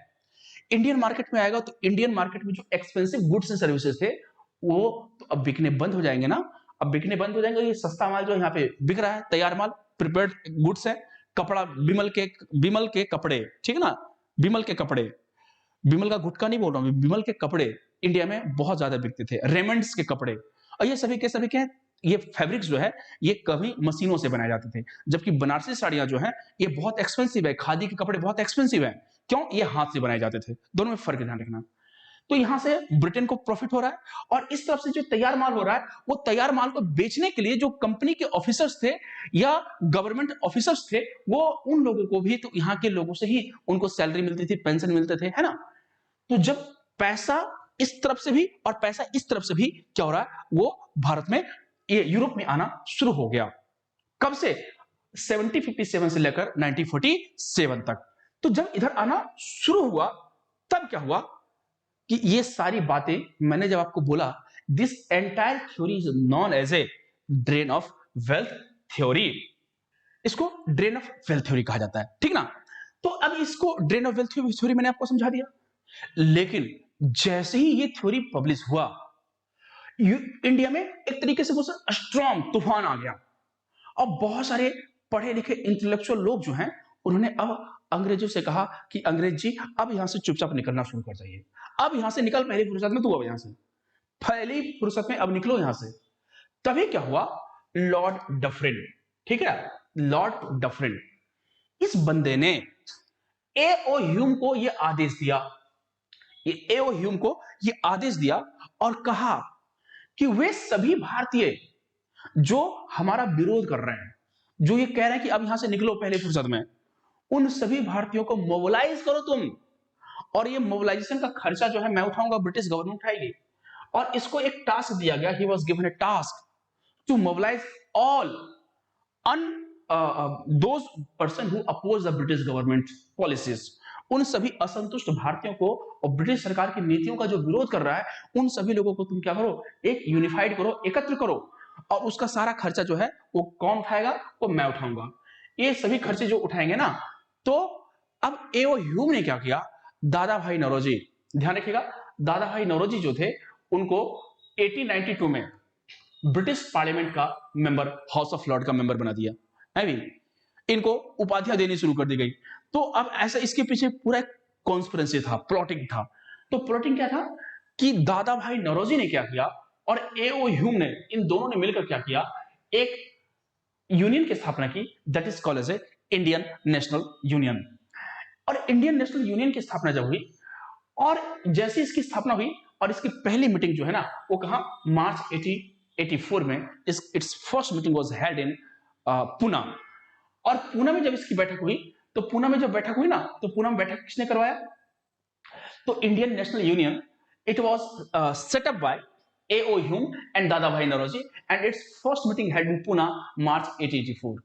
इंडियन मार्केट में आएगा, तो इंडियन मार्केट में जो एक्सपेंसिव गुड्स एंड सर्विसेज थे, वो तो अब बिकने बंद हो जाएंगे ना। अब बिकने बंद हो जाएंगे। ये सस्ता माल जो यहाँ पे बिक रहा है, तैयार माल, प्रिपेयर्ड गुड्स है, कपड़ा, बिमल के कपड़े, ठीक है ना, बिमल के कपड़े, बिमल का गुटखा नहीं बोल रहा हूं, बिमल के कपड़े इंडिया में बहुत ज्यादा बिकते थे। रेमंड्स के कपड़े, और ये सभी के सभी के, ये फैब्रिक्स जो है, ये कभी मशीनों से बनाए जाते थे। जबकि बनारसी साड़ियां जो है, ये बहुत एक्सपेंसिव है, खादी के कपड़े बहुत एक्सपेंसिव है। क्यों? ये हाथ से बनाए जाते थे। दोनों में फर्क ध्यान रखना। तो यहां से ब्रिटेन को प्रॉफिट हो रहा है, और इस तरफ से जो तैयार माल हो रहा है, वो तैयार माल को बेचने के लिए जो कंपनी के ऑफिसर्स थे या गवर्नमेंट ऑफिसर्स थे, वो उन लोगों को भी, तो यहाँ के लोगों से ही उनको सैलरी मिलती थी, पेंशन मिलते थे, है ना। तो जब पैसा इस तरफ से भी और पैसा इस तरफ से भी क्या हो रहा है, वो भारत में, ये यूरोप में आना शुरू हो गया। कब से? 1757 से लेकर 1947 तक। तो जब इधर आना शुरू हुआ, तब क्या हुआ कि ये सारी बातें मैंने जब आपको बोला, this entire theory is known as a drain of wealth theory. इसको ड्रेन ऑफ वेल्थ थ्योरी कहा जाता है, ठीक ना। तो अब इसको ड्रेन ऑफ वेल्थ थ्योरी मैंने आपको समझा दिया। लेकिन जैसे ही ये थ्योरी पब्लिश हुआ, इंडिया में एक तरीके से वो स्ट्रॉन्ग तूफान आ गया, और बहुत सारे पढ़े लिखे इंटेलेक्चुअल लोग जो हैं, उन्होंने अब अंग्रेजों से कहा कि अंग्रेज जी, अब यहां से चुपचाप निकलना शुरू कर जाइए, अब यहां से निकल, पहली फुर्सत में तू अब यहां से, पहली फुर्सत में अब निकलो यहां से। तभी क्या हुआ, लॉर्ड डफरिन, ठीक है, लॉर्ड डफरिन, इस बंदे ने एओ ह्यूम को यह आदेश दिया, एओ ह्यूम को यह आदेश दिया और कहा कि वे सभी भारतीय जो हमारा विरोध कर रहे हैं, जो ये कह रहे हैं कि अब यहां से निकलो पहले फुर्सत में, उन सभी भारतीयों को मोबिलाइज करो तुम, और ये मोबिलाइजेशन का खर्चा जो है मैं उठाऊंगा, ब्रिटिश गवर्नमेंट उठाएगी। और इसको एक टास्क दिया गया, he was given a task to mobilise all those person who oppose the British government policies, उन सभी असंतुष्ट भारतीयों को और ब्रिटिश सरकार की नीतियों का जो विरोध कर रहा है, उन सभी लोगों को तुम क्या करो, एक यूनिफाइड करो, एकत्र करो, और उसका सारा खर्चा जो है वो कौन उठाएगा, वो मैं उठाऊंगा। ये सभी खर्चे जो उठाएंगे ना, तो अब एओ ह्यूम ने क्या किया, दादा भाई नौरोजी, ध्यान रखिएगा, दादा भाई नौरोजी जो थे, उनको 1892 में ब्रिटिश पार्लियामेंट का मेंबर, हाउस ऑफ लॉर्ड का मेंबर बना दिया है भी, इनको उपाधियां देनी शुरू कर दी गई। तो अब ऐसा, इसके पीछे पूरा कॉन्स्पिरेसी था, प्लॉटिंग था। तो प्लॉटिंग क्या था कि दादा भाई नौरोजी ने क्या किया और एओ ह्यूम ने, इन दोनों ने मिलकर क्या किया, एक यूनियन की स्थापना की, that is called as a Indian national union. और इंडियन नेशनल यूनियन की स्थापना जब हुई, और जैसे इसकी स्थापना हुई, और इसकी पहली मीटिंग जो है ना, वो कहां, मार्च 1884 में, it's first meeting was held in Pune. और पुणे में जब इसकी बैठक हुई, तो पुणे में जब बैठक हुई ना, तो पुणे में बैठक किसने करवाया, तो Indian national union, it was set up by A O Hume and Dadabhai Naoroji, and its first meeting held in Pune March 1884।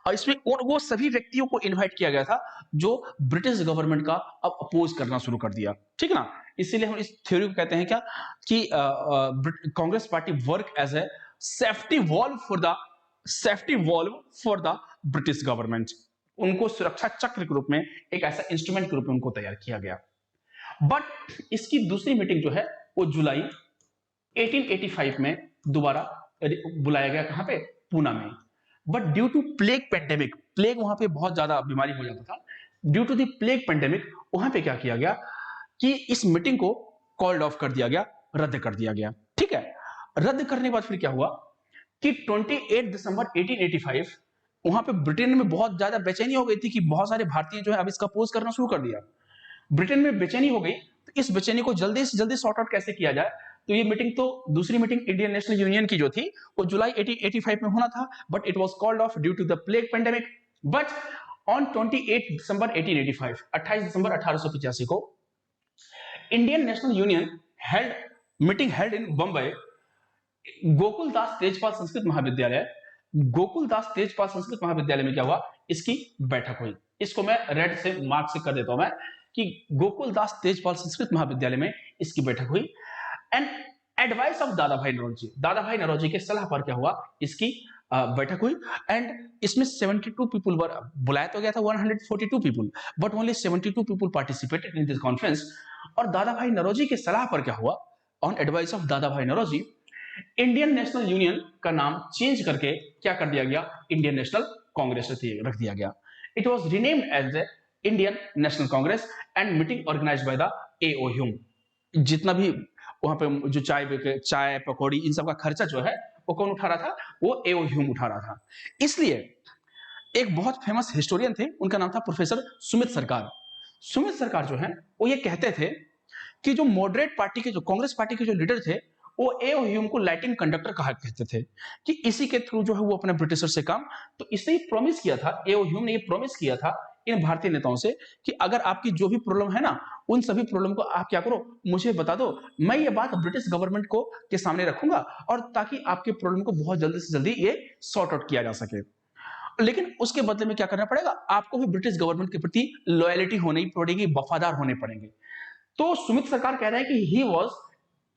और इसमें वो सभी व्यक्तियों को इनवाइट किया गया था जो ब्रिटिश गवर्नमेंट का अब अपोज करना शुरू कर दिया, ठीक है ना। इसीलिए हम इस थ्योरी को कहते हैं क्या, कि Congress party work as a safety valve for the British government. उनको सुरक्षा चक्र के रूप में, एक ऐसा इंस्ट्रूमेंट के रूप में उनको तैयार किया गया। बट इसकी दूसरी मीटिंग जो है वो जुलाई 1885 में दोबारा बुलाया गया, कहां पे, पूना में। But due to plague pandemic, plague वहां पे बहुत ज्यादा बीमारी हो जाता था, due to the plague pandemic वहां पे क्या किया गया कि इस मीटिंग को कॉल्ड ऑफ कर दिया गया, रद्द कर दिया गया। ठीक है, रद्द करने के बाद फिर क्या हुआ कि 28 दिसंबर 1885 वहां पे ब्रिटेन में बहुत ज्यादा बेचैनी हो गई थी कि बहुत सारे भारतीय जो है अब इसका अपोज करना शुरू कर दिया। ब्रिटेन में बेचैनी हो गई, तो इस बेचैनी को जल्दी से जल्दी सॉर्ट आउट कैसे किया जाए, तो ये मीटिंग, तो दूसरी मीटिंग इंडियन नेशनल यूनियन की जो थी वो जुलाई 1885 में होना था, but it was called off due to the plague pandemic. But on 28 दिसंबर 1885, 28 दिसंबर 1885 को Indian national union held meeting held in Bombay, Gokuldas Tejpal Sanskrit Mahavidyalaya, Gokuldas Tejpal Sanskrit महाविद्यालय में क्या हुआ, इसकी बैठक हुई। इसको मैं रेड से मार्क से कर देता हूं मैं कि गोकुलदास तेजपाल संस्कृत महाविद्यालय में इसकी बैठक हुई। एंड एडवाइस ऑफ दादा भाई नौरोजी, दादा भाई नौरोजी के सलाह पर क्या हुआ, इसकी बैठक हुई। एंड इसमें 72 पीपल वर, बुलाया तो गया था 142 people, but only 72 people participated in this conference. और दादा भाई नौरोजी के सलाह पर क्या हुआ, ऑन एडवाइस ऑफ दादा भाई नौरोजी, इंडियन नेशनल यूनियन का नाम चेंज करके क्या कर दिया गया, इंडियन नेशनल कांग्रेस रख दिया गया। It was renamed as the Indian national Congress and meeting organised by the A O. Hume. जितना भी वहां पे जो चाय पकौड़ी इन सब का खर्चा जो है वो कौन उठा रहा था, वो ए.ओ. ह्यूम उठा रहा था। इसलिए एक बहुत फेमस हिस्टोरियन थे, उनका नाम था प्रोफेसर सुमित सरकार। सुमित सरकार जो है वो ये कहते थे कि जो मॉडरेट पार्टी के, जो कांग्रेस पार्टी के जो लीडर थे, वो ए.ओ. ह्यूम को लाइटिंग कंडक्टर कहा कहते थे कि इसी के थ्रू जो है वो अपने ब्रिटिशर से काम, तो इसने ही प्रॉमिस किया था, ए.ओ. ह्यूम ने ये प्रॉमिस किया था इन भारतीय नेताओं से कि अगर आपकी जो भी प्रॉब्लम है ना, उन सभी प्रॉब्लम को आप क्या करो, मुझे बता दो, मैं ये बात ब्रिटिश गवर्नमेंट को के सामने रखूंगा, और ताकि आपके प्रॉब्लम को बहुत जल्दी से जल्दी ये सॉर्ट आउट किया जा सके। लेकिन उसके बदले में क्या करना पड़ेगा, आपको भी ब्रिटिश गवर्नमेंट के प्रति लॉयलिटी होनी पड़ेगी, वफादार होने पड़ेंगे। तो सुमित सरकार कह रहे हैं कि he was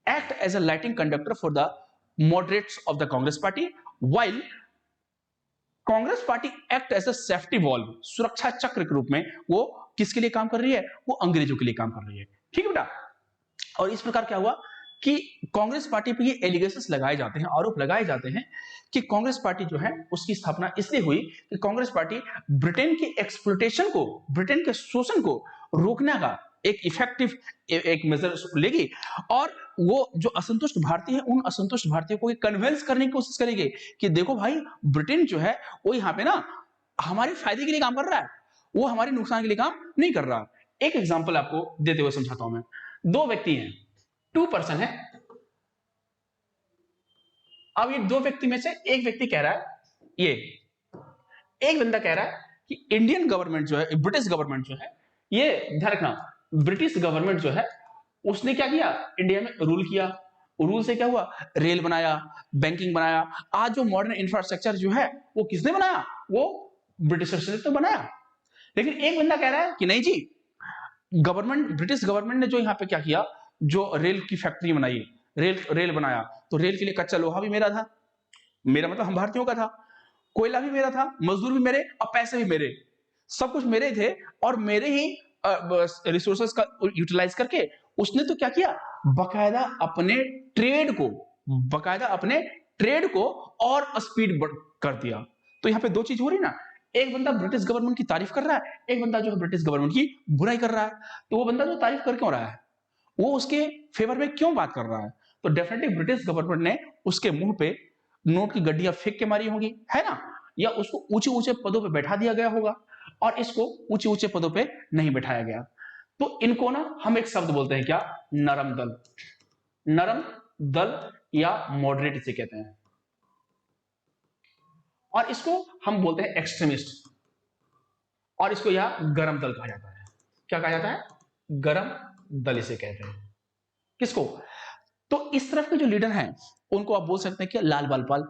act as a lighting conductor for the moderates of the Congress party, while Congress party act as a safety valve, सुरक्षा चक्र के रूप में वो किसके लिए काम कर रही है, वो अंग्रेजों के लिए काम कर रही है। ठीक है बेटा। और इस प्रकार क्या हुआ कि कांग्रेस पार्टी पे ये एलिगेशंस लगाए जाते हैं, आरोप लगाए जाते हैं कि कांग्रेस पार्टी जो है उसकी स्थापना इसलिए हुई कि कांग्रेस पार्टी ब्रिटेन की एक्सप्लॉइटेशन को, ब्रिटेन के शोषण को रोकने का एक इफेक्टिव एक मेजर लेगी, और वो जो असंतुष्ट भारतीय है, उन असंतुष्ट भारतीयों को कन्विंस करने की कोशिश करेगी कि देखो भाई, ब्रिटेन जो है वो यहाँ पे ना हमारे फायदे के लिए काम कर रहा है, वो हमारे नुकसान के लिए काम नहीं कर रहा। एक एग्जांपल आपको देते हुए समझाता हूं मैं। दो व्यक्ति हैं, 2 पर्सन है। अब ये दो व्यक्ति में से एक व्यक्ति कह रहा है, ये एक बंदा कह रहा है कि इंडियन गवर्नमेंट जो है, ब्रिटिश गवर्नमेंट जो है, ये ध्यान रखना, ब्रिटिश गवर्नमेंट जो है उसने क्या किया, इंडिया में रूल किया। रूल से क्या हुआ, रेल बनाया, बैंकिंग बनाया। आज जो मॉडर्न इंफ्रास्ट्रक्चर जो है वो किसने बनाया, वो ब्रिटिशर्स ने तो बनाया। लेकिन एक बंदा कह रहा है कि नहीं जी, गवर्नमेंट, ब्रिटिश गवर्नमेंट ने जो यहाँ पे क्या किया, जो रेल की फैक्ट्री बनाई, रेल बनाया, तो रेल के लिए कच्चा लोहा भी मेरा था, मेरा मतलब हम भारतीयों का था, कोयला भी मेरा था, मजदूर भी मेरे, और पैसे भी मेरे, सब कुछ मेरे थे, और मेरे ही रिसोर्सेस का यूटिलाइज करके उसने तो क्या किया, बकायदा अपने ट्रेड को और स्पीड कर दिया। तो यहाँ पे दो चीज हो रही ना, एक बंदा ब्रिटिश गवर्नमेंट की तारीफ कर रहा है, एक बंदा जो है ब्रिटिश गवर्नमेंट की बुराई कर रहा है। तो वो बंदा जो तारीफ कर क्यों रहा है, वो उसके फेवर में क्यों बात कर रहा है, तो डेफिनेटली ब्रिटिश गवर्नमेंट ने उसके मुंह पे नोट की गड्डियां फेंक के मारी होगी, है ना, या उसको ऊंचे ऊंचे पदों पे बैठा दिया गया होगा, और इसको ऊंचे ऊंचे पदों पे नहीं बैठाया गया। तो इनको ना हम एक शब्द बोलते हैं, क्या, नरम दल, नरम दल या मॉडरेट इसे कहते हैं, और इसको हम बोलते हैं एक्सट्रीमिस्ट, और इसको यह गरम दल कहा जाता है। क्या कहा जाता है, गरम दल इसे कहते हैं। किसको, तो इस तरफ के जो लीडर हैं उनको आप बोल सकते हैं कि लाल बालपाल,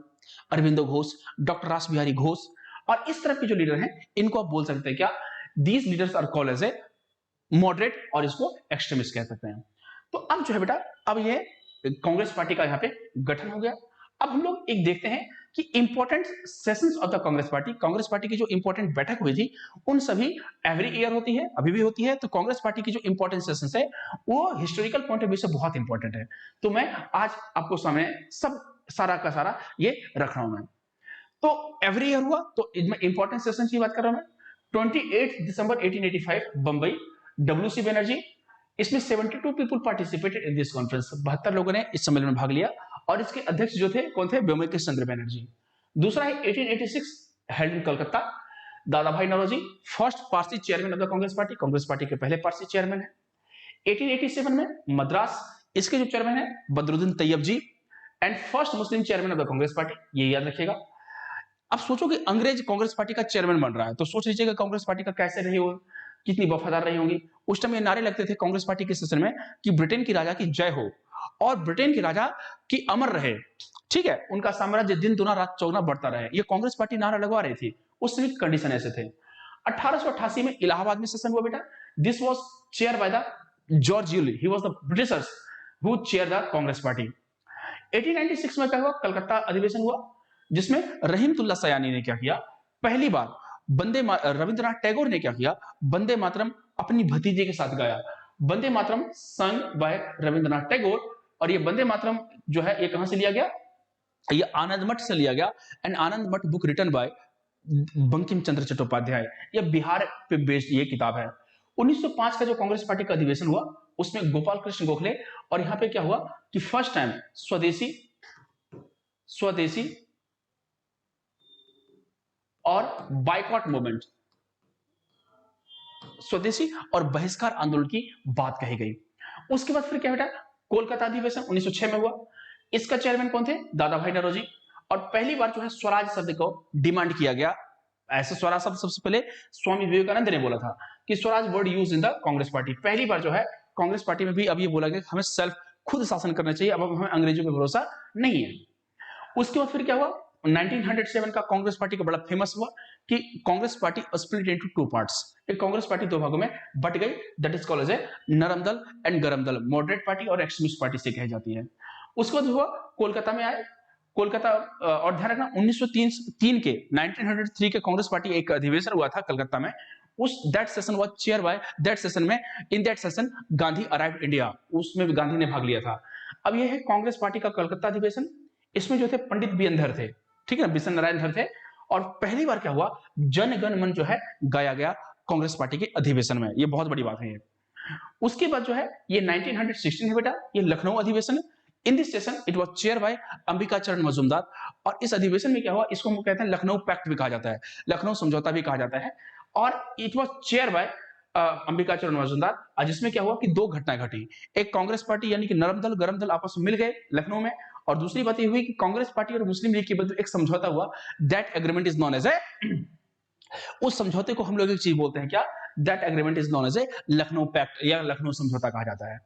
अरविंदो घोष, डॉक्टर रास बिहारी घोष, और इस तरफ के जो लीडर हैं इनको आप बोल सकते हैं क्या, these leaders are called as a moderate, और इसको एक्सट्रीमिस्ट कह सकते हैं। तो अब जो है बेटा, अब ये कांग्रेस पार्टी का यहाँ पे गठन हो गया। अब हम लोग एक देखते हैं कि important sessions of the Congress party की जो इंपॉर्टेंट बैठक हुई थी उन सभी एवरी ईयर होती है, अभी भी होती है। तो कांग्रेस पार्टी की जो इंपॉर्टेंट सेशंस है वो हिस्टोरिकल पॉइंट ऑफ व्यू से बहुत इंपॉर्टेंट है। तो मैं आज आपको सामने सब सारा का सारा ये रख रहा हूं मैं। तो एवरी ईयर हुआ, तो इंपॉर्टेंट सेशन की बात कर रहा हूं मैं। 28 दिसंबर 1885 बंबई, डब्ल्यूसी बनर्जी। इसमें 72 people participated in this conference, 72 लोगों ने इस सम्मेलन में भाग लिया और इसके अध्यक्ष जो थे कौन थे? व्योमकेश चंद्र बनर्जी। दूसरा है 1886 held in Calcutta, Dadabhai Naoroji, first Parsi chairman of the Congress party के पहले पारसी चेयरमैन है। 1887 में मद्रास, इसके जो चेयरमैन है Badruddin Tyabji, and first Muslim chairman of the Congress party, ये याद रखिएगा। अब सोचो कि अंग्रेज कांग्रेस पार्टी का चेयरमैन बन रहा है, तो सोच लीजिएगा कांग्रेस पार्टी का कैसे रही हो, कितनी वफादार रही होंगी। उस टाइम ये नारे लगते थे कांग्रेस पार्टी के सेशन में कि ब्रिटेन की राजा की जय हो और ब्रिटेन की राजा की अमर रहे, ठीक है, उनका साम्राज्य दिन दुना रात चौगुना बढ़ता रहे। ये कांग्रेस पार्टी नारा लगवा रही थी। उस समय कंडीशन ऐसे थे। 1888 में इलाहाबाद में सेशन हुआ बेटा। This was chair by the George Yule, he was the Britishers who chair the Congress party. 1896 में क्या हुआ? कलकत्ता अधिवेशन हुआ, जिसमें रहीमतुल्लाह सयानी ने क्या किया? पहली बार रविंद्रनाथ टैगोर ने क्या किया? वंदे मातरम अपनी भतीजे के साथ गाया। वंदे मातरम संग बाय रविंद्रनाथ टैगोर, और ये वंदे मातरम जो है ये कहां से लिया गया? ये आनंद मठ से लिया गया। एंड आनंद मठ book written by Bankim Chandra Chattopadhyay, ये बिहार पे बेस्ड ये किताब है। 1905 का जो कांग्रेस पार्टी का अधिवेशन हुआ उसमें गोपाल कृष्ण गोखले, और यहां पे क्या हुआ कि फर्स्ट टाइम स्वदेशी और बाइकॉट मूवमेंट, स्वदेशी और बहिष्कार आंदोलन की बात कही गई। उसके बाद फिर क्या बेटा? कोलकाता अधिवेशन 1906 में हुआ। इसका चेयरमैन कौन थे? दादा भाई नौरोजी। और पहली बार जो है स्वराज शब्द को डिमांड किया गया। ऐसे स्वराज शब्द सबसे पहले स्वामी विवेकानंद ने बोला था कि Swaraj word use in the Congress party. पहली बार जो है कांग्रेस पार्टी में भी अब ये बोला गया हमें सेल्फ खुद शासन करना चाहिए, अब हमें अंग्रेजों पर भरोसा नहीं है। उसके बाद फिर क्या हुआ? 1907 का कांग्रेस पार्टी का बड़ा फेमस हुआ कि Congress party split into two parts. एक कांग्रेस पार्टी दो भागों में बट गई, दैट इज कॉल्ड एज नरम दल एंड गरम दल, मॉडरेट पार्टी और एक्सट्रीमिस्ट पार्टी से कही जाती है। उसके बाद हुआ कोलकाता में आए, कोलकाता, और ध्यान रखना 1903 के 1903 के कांग्रेस पार्टी एक अधिवेशन हुआ था कलकत्ता में। उस that session was chair by that session में, in that session Gandhi arrived India, उसमें भी गांधी ने भाग लिया था। अब यह है कांग्रेस पार्टी का कलकत्ता अधिवेशन। इसमें जो थे पंडित बी एन धर थे, ठीक है, बिशन नारायण धर थे। और पहली बार क्या हुआ? जन गण मन जो है गाया गया कांग्रेस पार्टी के अधिवेशन में, ये बहुत बड़ी बात है ये। उसके बाद जो है ये 1916 है बेटा, ये लखनऊ अधिवेशन है। In this session it was chair bye Ambika चरण मजूमदार। और इस अधिवेशन में क्या हुआ? इसको हम कहते हैं लखनऊ पैक्ट भी कहा जाता है, लखनऊ समझौता भी कहा जाता है। और it was chair bye Ambika चरण मजूमदार, जिसमें क्या हुआ कि दो घटनाएं घटी। एक कांग्रेस पार्टी यानी कि नरम दल गरम दल आपस में मिल गए लखनऊ में, और दूसरी बात ये हुई कि कांग्रेस पार्टी और मुस्लिम लीग के बीच एक समझौता हुआ। That agreement is known as a, उस समझौते को हम लोग एक चीज बोलते हैं क्या? That agreement is known as a Lucknow pact या लखनऊ समझौता कहा जाता है।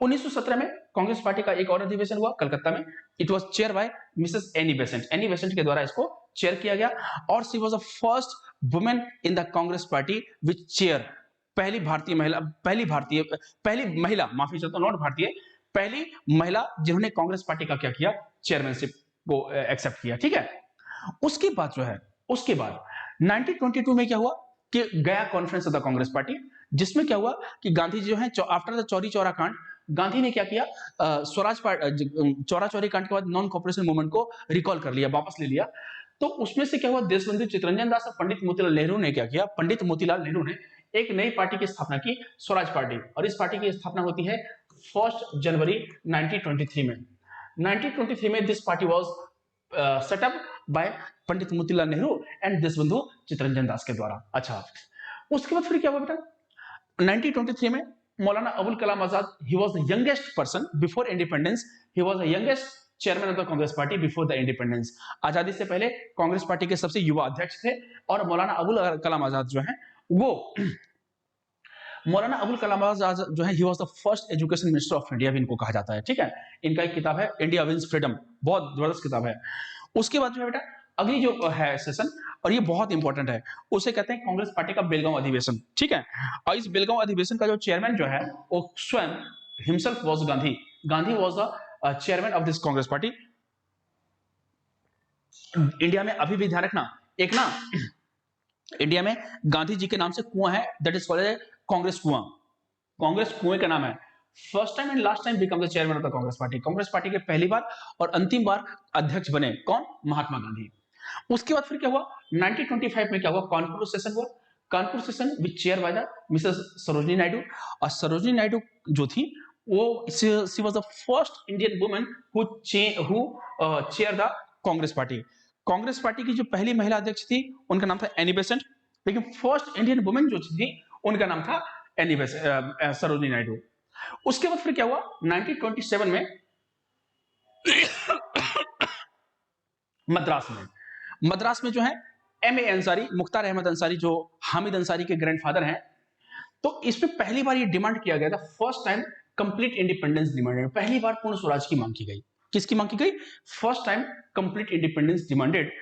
1917 में कांग्रेस पार्टी का एक और अधिवेशन हुआ कलकत्ता में। It was chair by Mrs Annie Besant, Annie Besant के द्वारा इसको चेयर किया गया। और she was the first women in the Congress party which chair, पहली महिला, माफी चाहता हूं, नॉट भारतीय, पहली महिला जिन्होंने कांग्रेस पार्टी का क्या किया? चेयरमैनशिप को एक्सेप्ट किया, ठीक है। उसके बाद जो है, उसके बाद 1922 में क्या हुआ कि गया conference of the Congress party, जिसमें क्या हुआ कि गांधी जी जो है आफ्टर द चौरी चौरा कांड, गांधी ने क्या किया? स्वराज चौरा चौरी कांड के बाद नॉन कॉपरेशन मूवमेंट को रिकॉल कर लिया, वापस ले लिया। तो उसमें से क्या हुआ? देशबंधु चित्तरंजन दास और पंडित मोतीलाल नेहरू ने क्या किया? पंडित मोतीलाल नेहरू ने एक नई पार्टी की स्थापना की, स्वराज पार्टी। और इस पार्टी की स्थापना होती है 1 जनवरी 1923 में। 1923 में this party was set up by Pandit Motilal Nehru and Deshbandhu Chittaranjan Das के द्वारा। अच्छा, उसके बाद फिर क्या हुआ बेटा? 1923 में Maulana Abul Kalam Azad, he was the youngest person before independence, he was the youngest chairman of the Congress party before the independence। आजादी से पहले कांग्रेस पार्टी के सबसे युवा अध्यक्ष थे। और मौलाना अबुल कलाम आजाद जो है वो मौलाना अबुल कलाम आजाद जो है, he was the first education minister of India भी इनको कहा जाता है, ठीक है। इनका एक किताब है इंडिया विंस फ्रीडम, बहुत जबरदस्त किताब है। उसके बाद जो है बेटा अगली जो है सेशन, और ये बहुत इंपॉर्टेंट है, उसे कहते हैं कांग्रेस पार्टी का बेलगांव अधिवेशन, ठीक है। और इस बेलगांव अधिवेशन का जो चेयरमैन जो है वो स्वयं himself was Gandhi. Gandhi was the chairman of this Congress party. India में अभी भी ध्यान रखना, एक ना इंडिया में गांधी जी के नाम से कुआं है, दैट इज कॉल्ड कांग्रेस कुआं। कांग्रेस कुएं का नाम है। First time and last time become the chairman of the Congress party. Congress party के पहली बार और अंतिम बार अध्यक्ष बने कौन? महात्मा गांधी। उसके बाद फिर क्या हुआ? 1925 में क्या हुआ? कानपुर सेशन हुआ। Kanpur session which chair by the Mrs Sarojini Naidu. और सरोजिनी नायडू जो थी वो she was the first Indian woman who chair the Congress party. Congress party की जो पहली महिला अध्यक्ष थी उनका नाम था एनी बेसेंट, लेकिन फर्स्ट इंडियन वुमन जो थी उनका नाम था एनी बेसेंट, सरोजिनी नायडू। उसके बाद फिर क्या हुआ? 1927 में मद्रास में जो है एम ए अंसारी, मुख्तार अहमद अंसारी जो हामिद अंसारी के ग्रैंडफादर हैं, तो इसमें पहली बार ये डिमांड किया गया था, first time complete independence demanded, पहली बार पूर्ण स्वराज की मांग की गई। किसकी मांग की गई? First time complete independence demanded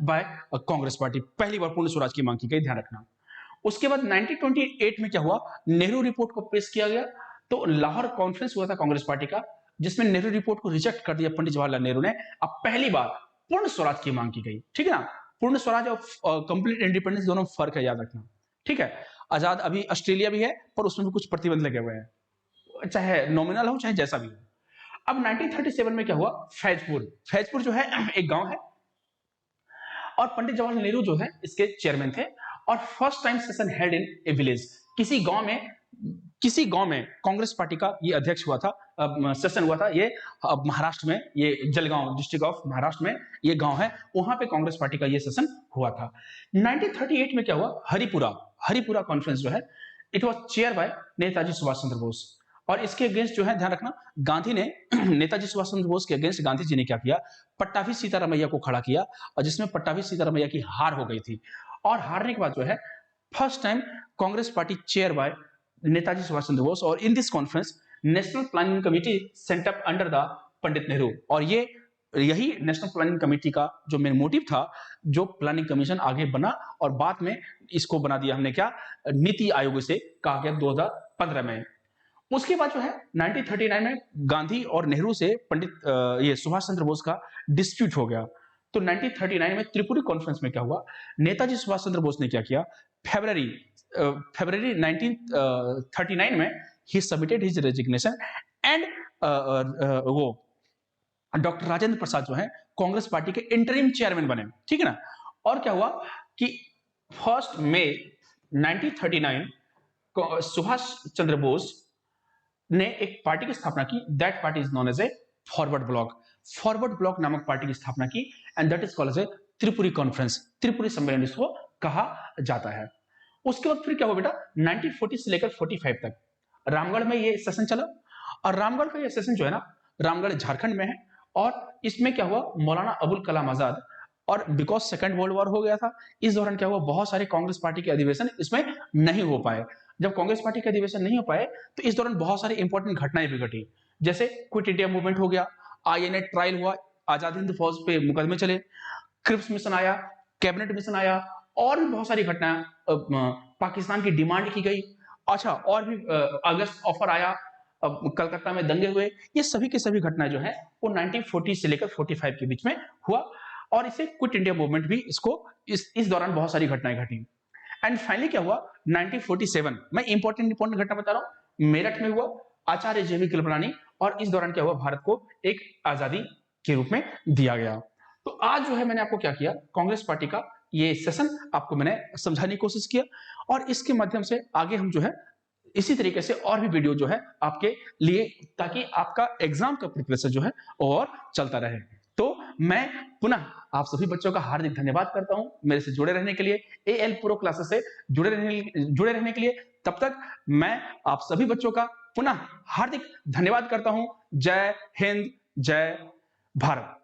by Congress party, पहली बार पूर्ण स्वराज की मांग की गई, ध्यान रखना। उसके बाद 1928 में क्या हुआ? नेहरू रिपोर्ट को पेश किया गया। तो लाहौर कॉन्फ्रेंस हुआ था कांग्रेस पार्टी का, जिसमें नेहरू रिपोर्ट को रिजेक्ट कर दिया पंडित जवाहरलाल नेहरू ने। अब पहली बार पूर्ण स्वराज की मांग की गई, ठीक है ना। पूर्ण स्वराज और कंप्लीट इंडिपेंडेंस दोनों फर्क है, याद रखना, ठीक है। आजाद अभी ऑस्ट्रेलिया भी है, पर उसमें भी कुछ प्रतिबंध लगे हुए हैं, चाहे नॉमिनल हो चाहे जैसा भी हो। अब 1937 में क्या हुआ? फैजपुर जो है एक गांव है, और पंडित जवाहरलाल नेहरू जो है इसके चेयरमैन थे। और first time session held in A village, किसी गांव में कांग्रेस पार्टी का ये अध्यक्ष हुआ था, सेशन हुआ था। ये महाराष्ट्र में, ये जलगांव डिस्ट्रिक्ट ऑफ महाराष्ट्र में ये गांव है, वहां पे कांग्रेस पार्टी का ये सेशन हुआ था। 1938 में क्या हुआ? हरिपुरा कॉन्फ्रेंस जो है, it was chair by Netaji Subhash Chandra Bose. और इसके अगेंस्ट जो है, ध्यान रखना, गांधी ने नेताजी सुभाष चंद्र बोस के अगेंस्ट गांधी जी ने क्या किया? पट्टाभी सीतारामैया को खड़ा किया, और जिसमें पट्टाभी सीतारामैया की हार हो गई थी। और हारने के बाद जो है first time Congress party chair by Netaji Subhash Chandra Bose. और in this conference national planning committee sent up under the Pandit Nehru. और यही नेशनल प्लानिंग कमेटी का जो मेन मोटिव था, जो प्लानिंग कमीशन आगे बना, और बाद में इसको बना दिया हमने क्या? नीति आयोग से कहा गया 2015 में। उसके बाद जो है 1939 में गांधी और नेहरू से पंडित ये सुभाष चंद्र बोस का डिस्प्यूट हो गया। तो 1939 में त्रिपुरी कॉन्फ्रेंस में क्या हुआ? नेताजी सुभाष चंद्र बोस ने क्या किया? फरवरी 1939 में ही सबमिटेड हिज रेजिग्नेशन, एंड वो डॉक्टर राजेंद्र प्रसाद जो है कांग्रेस पार्टी के इंटरिम चेयरमैन बने, ठीक है ना। और क्या हुआ कि 1 मई 1939 सुभाष चंद्र बोस ने एक पार्टी की स्थापना की, that party is known as a forward bloc नामक पार्टी की स्थापना की, and that is called as a Tripuri conference, Tripuri सम्मेलन इसको कहा जाता है। उसके बाद फिर क्या हुआ बेटा? 1940 से लेकर 45 तक रामगढ़ में ये सेशन चला। और रामगढ़ का ये सेशन जो है ना, रामगढ़ झारखंड में है, और इसमें क्या हुआ? मौलाना अबुल कलाम आजाद, और बिकॉज सेकंड वर्ल्ड वॉर हो गया था, इस दौरान क्या हुआ? बहुत सारे कांग्रेस पार्टी के अधिवेशन इसमें नहीं हो पाए। जब कांग्रेस पार्टी के अधिवेशन नहीं हो पाए, तो इस दौरान बहुत सारी इंपॉर्टेंट घटनाएं भी घटी, जैसे क्विट इंडिया मूवमेंट हो गया, INA ट्रायल हुआ, आजाद हिंद फौज पे मुकदमे चले, क्रिप्स मिशन आया, कैबिनेट मिशन आया, और भी बहुत सारी घटनाएं, पाकिस्तान की डिमांड की गई। अच्छा, और भी अगस्त ऑफर आया, कलकत्ता में दंगे हुए। ये सभी की सभी घटनाएं जो है वो 1940 से लेकर 45 के बीच में हुआ, और इसे क्विट इंडिया मूवमेंट भी, इसको इस दौरान बहुत सारी घटनाएं घटी। एंड फाइनली क्या हुआ? 1947 मैं इंपॉर्टेंट घटना बता रहा हूं, मेरठ में हुआ, आचार्य JV कृपलानी, और इस दौरान क्या हुआ? भारत को एक आजादी के रूप में दिया गया। तो आज जो है मैंने आपको क्या किया? कांग्रेस पार्टी का ये सेशन आपको मैंने समझाने की कोशिश किया, और इसके माध्यम से आगे हम जो है इसी तरीके से और भी वीडियो जो है आपके लिए, ताकि आपका एग्जाम का प्रिपरेशन जो है और चलता रहे। तो मैं पुनः आप सभी बच्चों का हार्दिक धन्यवाद करता हूं मेरे से जुड़े रहने के लिए, AL प्रो क्लासेस से जुड़े रहने के लिए। तब तक मैं आप सभी बच्चों का पुनः हार्दिक धन्यवाद करता हूं। जय हिंद, जय भारत।